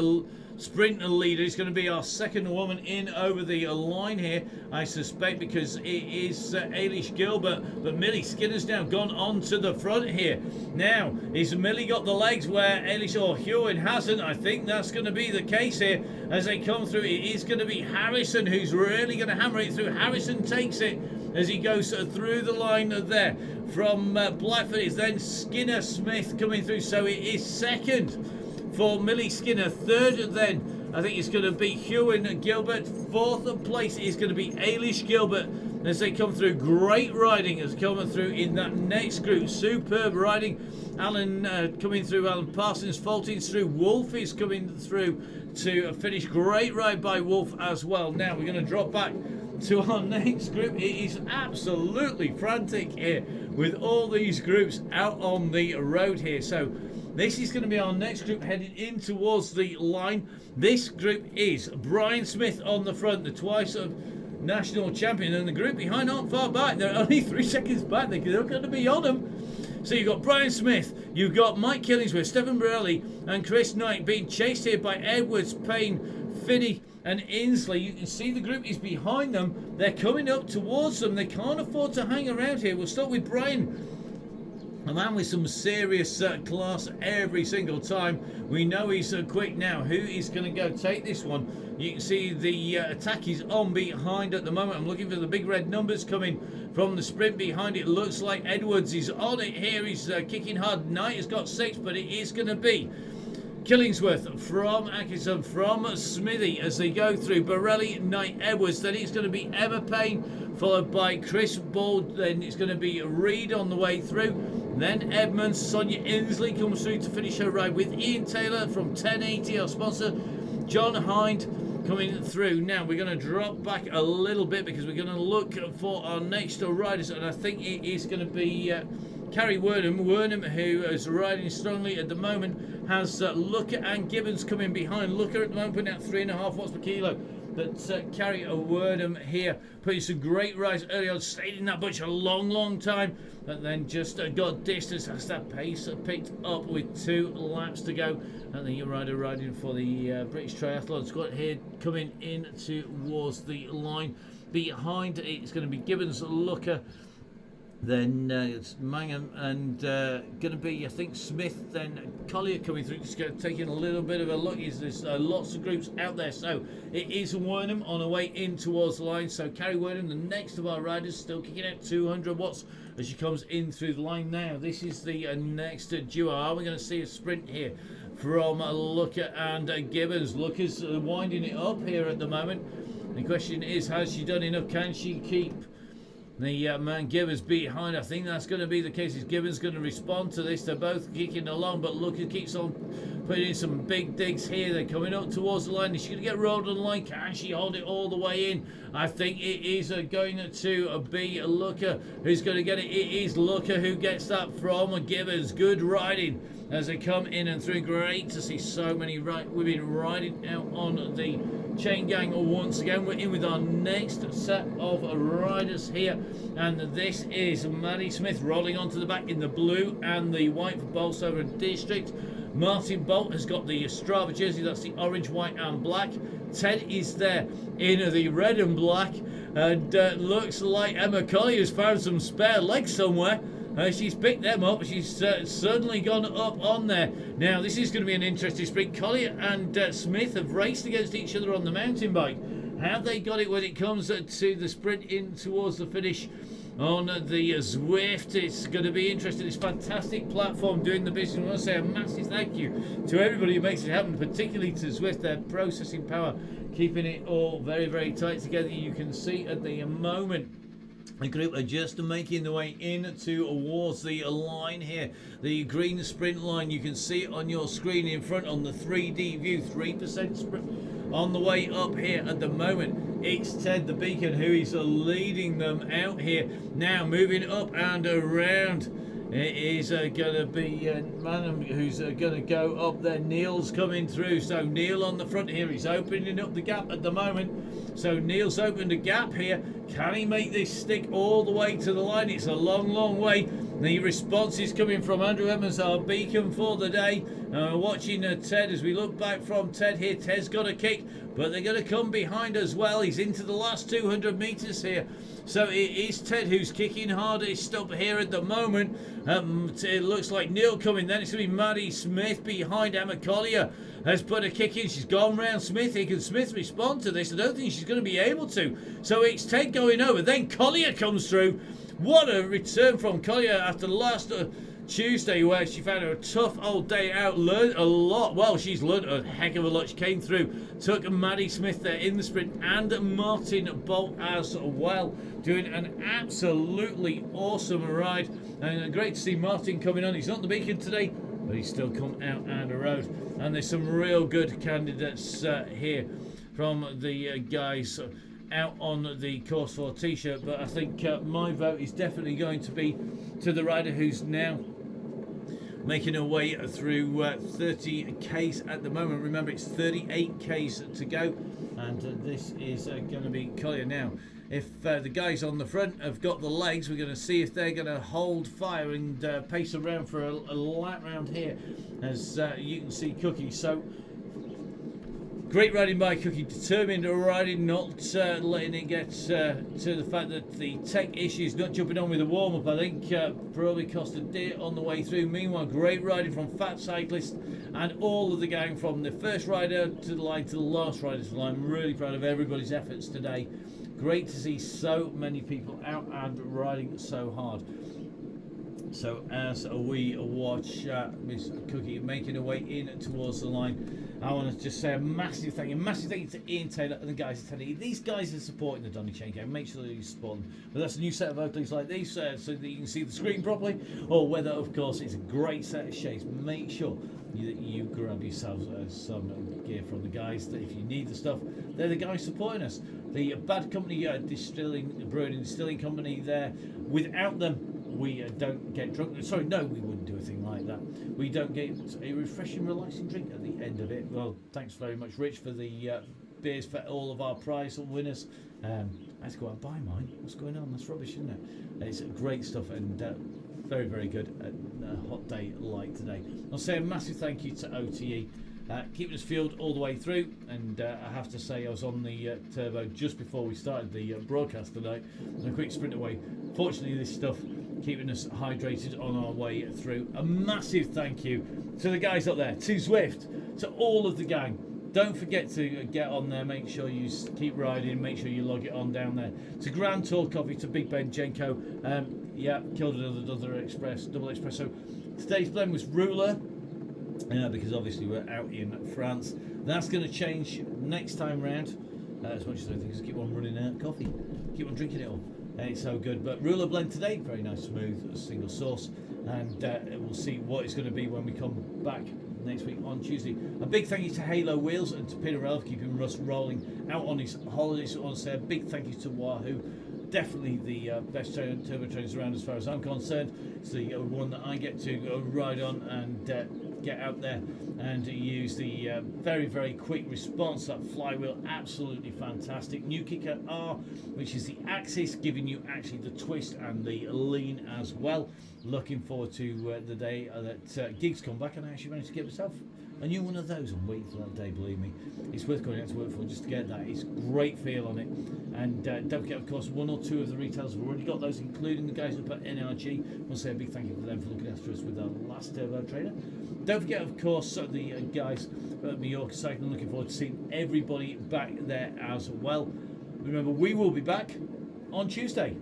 sprint leader is going to be our second woman in over the line here, I suspect, because it is Ailish Gilbert, but Millie Skinner's now gone on to the front here. Now, is Millie got the legs where Ailish or Hewen hasn't? I think that's going to be the case here as they come through. It is going to be Harrison who's really going to hammer it through. Harrison takes it as he goes through the line there. From Blackford is then Skinner Smith coming through, so it is second for Millie Skinner. Third then, I think it's going to be Hewen Gilbert. Fourth place is going to be Ailish Gilbert as they come through. Great riding is coming through in that next group. Superb riding. Alan coming through. Alan Parsons Fulton's through. Wolf is coming through to finish. Great ride by Wolf as well. Now we're going to drop back to our next group. It is absolutely frantic here with all these groups out on the road here. So this is going to be our next group heading in towards the line. This group is Brian Smith on the front, the twice national champion, and the group behind aren't far back. They're only 3 seconds back. They're going to be on them. So you've got Brian Smith, you've got Mike Killingsworth, Stephen Borelli and Chris Knight being chased here by Edwards, Payne, Finney and Inslee. You can see the group is behind them. They're coming up towards them. They can't afford to hang around here. We'll start with Brian, a man with some serious class every single time. We know he's quick now. Who is going to go take this one? You can see the attack is on behind at the moment. I'm looking for the big red numbers coming from the sprint behind. It looks like Edwards is on it here. He's kicking hard. Knight has got 6, but it is going to be Killingsworth from Atkinson, from Smithy as they go through. Borelli, Knight, Edwards. Then it's going to be Emma Payne, followed by Chris Ball. Then it's going to be Reed on the way through. Then Edmonds, Sonia Inslee comes through to finish her ride with Ian Taylor from 1080, our sponsor. John Hind coming through. Now we're going to drop back a little bit because we're going to look for our next riders, and I think it is going to be Carrie Wernham. Wernham, who is riding strongly at the moment, has Looker and Gibbons coming behind. Looker at the moment putting out 3.5 watts per kilo. But Carrie Wernham here putting some great rides early on, stayed in that bunch a long time, but then just got distance as that pace picked up with 2 laps to go. And the rider riding for the British Triathlon Squad here coming in towards the line. Behind it's going to be Gibbons, Looker, then it's Mangum and going to be, I think, Smith, then Collier coming through, just taking a little bit of a look. There's lots of groups out there, so it is Wernham on her way in towards the line. So Carrie Wernham, the next of our riders, still kicking out 200 watts as she comes in through the line now. This is the next duo. Are we going to see a sprint here from Looker and Gibbons. Looker's winding it up here at the moment. The question is, has she done enough? Can she keep the man Gibbons behind? I think that's going to be the case. Is Gibbons going to respond to this? They're both kicking along, but Looker keeps on putting in some big digs here. They're coming up towards the line. Is she going to get rolled on the line? Can she hold it all the way in? I think it is going to be Looker who's going to get it. It is Looker who gets that from Gibbons. Good riding as they come in and through. Great to see so many women riding out on the chain gang once again. We're in with our next set of riders here, and this is Maddie Smith rolling onto the back in the blue and the white for Bolsover District. Martin Bolt has got the Strava jersey, that's the orange, white and black. Ted is there in the red and black, and looks like Emma Collier's found some spare legs somewhere. She's picked them up. She's certainly gone up on there. Now, this is going to be an interesting sprint. Collier and Smith have raced against each other on the mountain bike. Have they got it when it comes to the sprint in towards the finish on the Zwift? It's going to be interesting. This fantastic platform doing the business. I want to say a massive thank you to everybody who makes it happen, particularly to Zwift. Their processing power, keeping it all very, very tight together. You can see at the moment the group are just making their way in towards the line here. The green sprint line, you can see it on your screen in front on the 3D view. 3% sprint on the way up here at the moment. It's Ted the Beacon who is leading them out here. Now moving up and around. It is going to be Manham who's going to go up there. Neil's coming through. So Neil on the front here. He's opening up the gap at the moment. So Neil's opened a gap here. Can he make this stick all the way to the line? It's a long, long way. The response is coming from Andrew Evans, our beacon for the day. Watching Ted as we look back from Ted here. Ted's got a kick, but they're going to come behind as well. He's into the last 200 metres here. So it is Ted who's kicking hardest up here at the moment. It looks like Neil coming. Then it's going to be Maddie Smith behind. Emma Collier has put a kick in. She's gone round Smith. Can Smith respond to this? I don't think she's going to be able to. So it's Ted going over. Then Collier comes through. What a return from Collier after last Tuesday, where she found her a tough old day out, learned a lot. Well, she's learned a heck of a lot. She came through, took Maddie Smith there in the sprint, and Martin Bolt as well, doing an absolutely awesome ride. And great to see Martin coming on. He's not the beacon today, but he's still come out and rode. And there's some real good candidates here from the guys out on the Course 4 t-shirt, but I think my vote is definitely going to be to the rider who's now making her way through 30k's at the moment. Remember, it's 38k's to go, and this is going to be Collier now. If the guys on the front have got the legs, we're going to see if they're going to hold fire and pace around for a lap round here, as you can see Cookie. So great riding by Cookie, determined riding, not letting it get to the fact that the tech issues, not jumping on with the warm-up, I think probably cost a dear on the way through. Meanwhile, great riding from Fat Cyclist and all of the gang, from the first rider to the line to the last rider to the line. I'm really proud of everybody's efforts today. Great to see so many people out and riding so hard. So as we watch Miss Cookie making her way in towards the line, I want to just say a massive thank you to Ian Taylor and the guys at Teddy. These guys are supporting the Donny Chain Gang. Make sure that you support them. But that's a new set of Oakleys like these, so that you can see the screen properly, or whether, of course, it's a great set of shades. Make sure that you grab yourselves some gear from the guys. That if you need the stuff, they're the guys supporting us. The Bad Company Brewing and Distilling Company there. Without them, we don't get drunk. Sorry, no, we wouldn't do a thing like that. We don't get a refreshing, relaxing drink at the end of it. Well, thanks very much, Rich, for the beers for all of our prize winners. I had to go out and buy mine. What's going on? That's rubbish, isn't it? It's great stuff, and very, very good at a hot day like today. I'll say a massive thank you to OTE. Keeping us fueled all the way through, and I have to say I was on the turbo just before we started the broadcast tonight, and a quick sprint away. Fortunately, this stuff keeping us hydrated on our way through. A massive thank you to the guys up there, to Zwift, to all of the gang. Don't forget to get on there, make sure you keep riding, make sure you log it on down there. To Grand Tour Coffee, to Big Ben Jenko, yeah, killed another double espresso. Today's blend was Ruler, because obviously we're out in France. That's going to change next time round. As much as I think, keep on running out of coffee, keep on drinking it all. It's so good. But Ruler blend today, very nice, smooth, single source, and we'll see what it's going to be when we come back next week on Tuesday. A big thank you to Halo Wheels and to Pinarello for keeping Russ rolling out on his holidays. So I want to say a big thank you to Wahoo. Definitely the best turbo trainers around as far as I'm concerned. It's the one that I get to ride on and get out there and use the very, very quick response. That flywheel, absolutely fantastic. New Kicker R, which is the axis, giving you actually the twist and the lean as well. Looking forward to the day that gigs come back and I actually managed to get myself a new one of those. I'm waiting for that day, believe me. It's worth going out to work for just to get that. It's great feel on it. And don't forget, of course, one or two of the retailers have already got those, including the guys up at NRG. I want to say a big thank you to them for looking after us with our last turbo trainer. Don't forget, of course, the guys at Mallorca Cycling. I'm looking forward to seeing everybody back there as well. Remember, we will be back on Tuesday.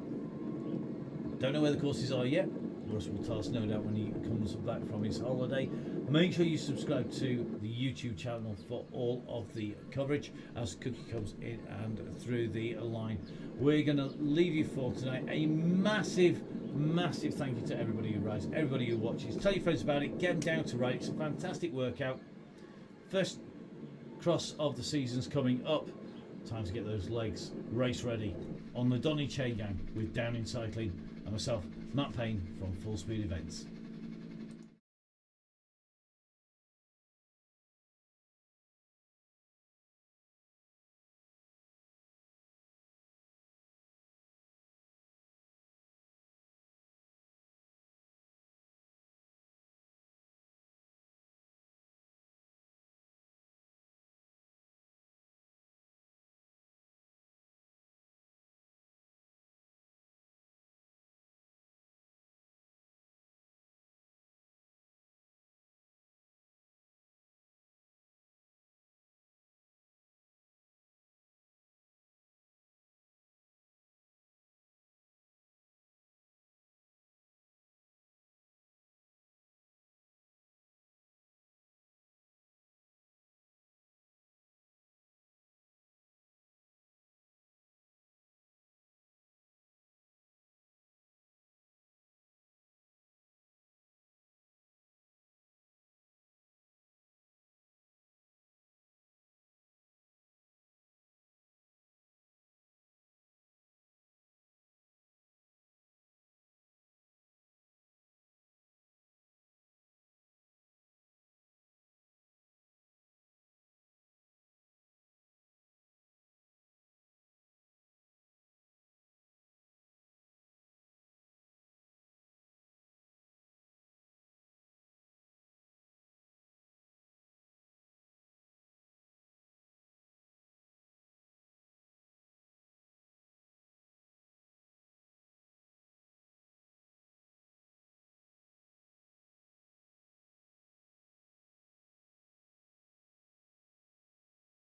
Don't know where the courses are yet. Russ will tell us, no doubt, when he comes back from his holiday. Make sure you subscribe to the YouTube channel for all of the coverage as Cookie comes in and through the line. We're going to leave you for tonight. A massive, massive thank you to everybody who rides, everybody who watches. Tell your friends about it. Get them down to ride. It's a fantastic workout. First cross of the season's coming up. Time to get those legs race ready on the Donny Chain Gang with Down in Cycling and myself, Matt Payne from Full Speed Events.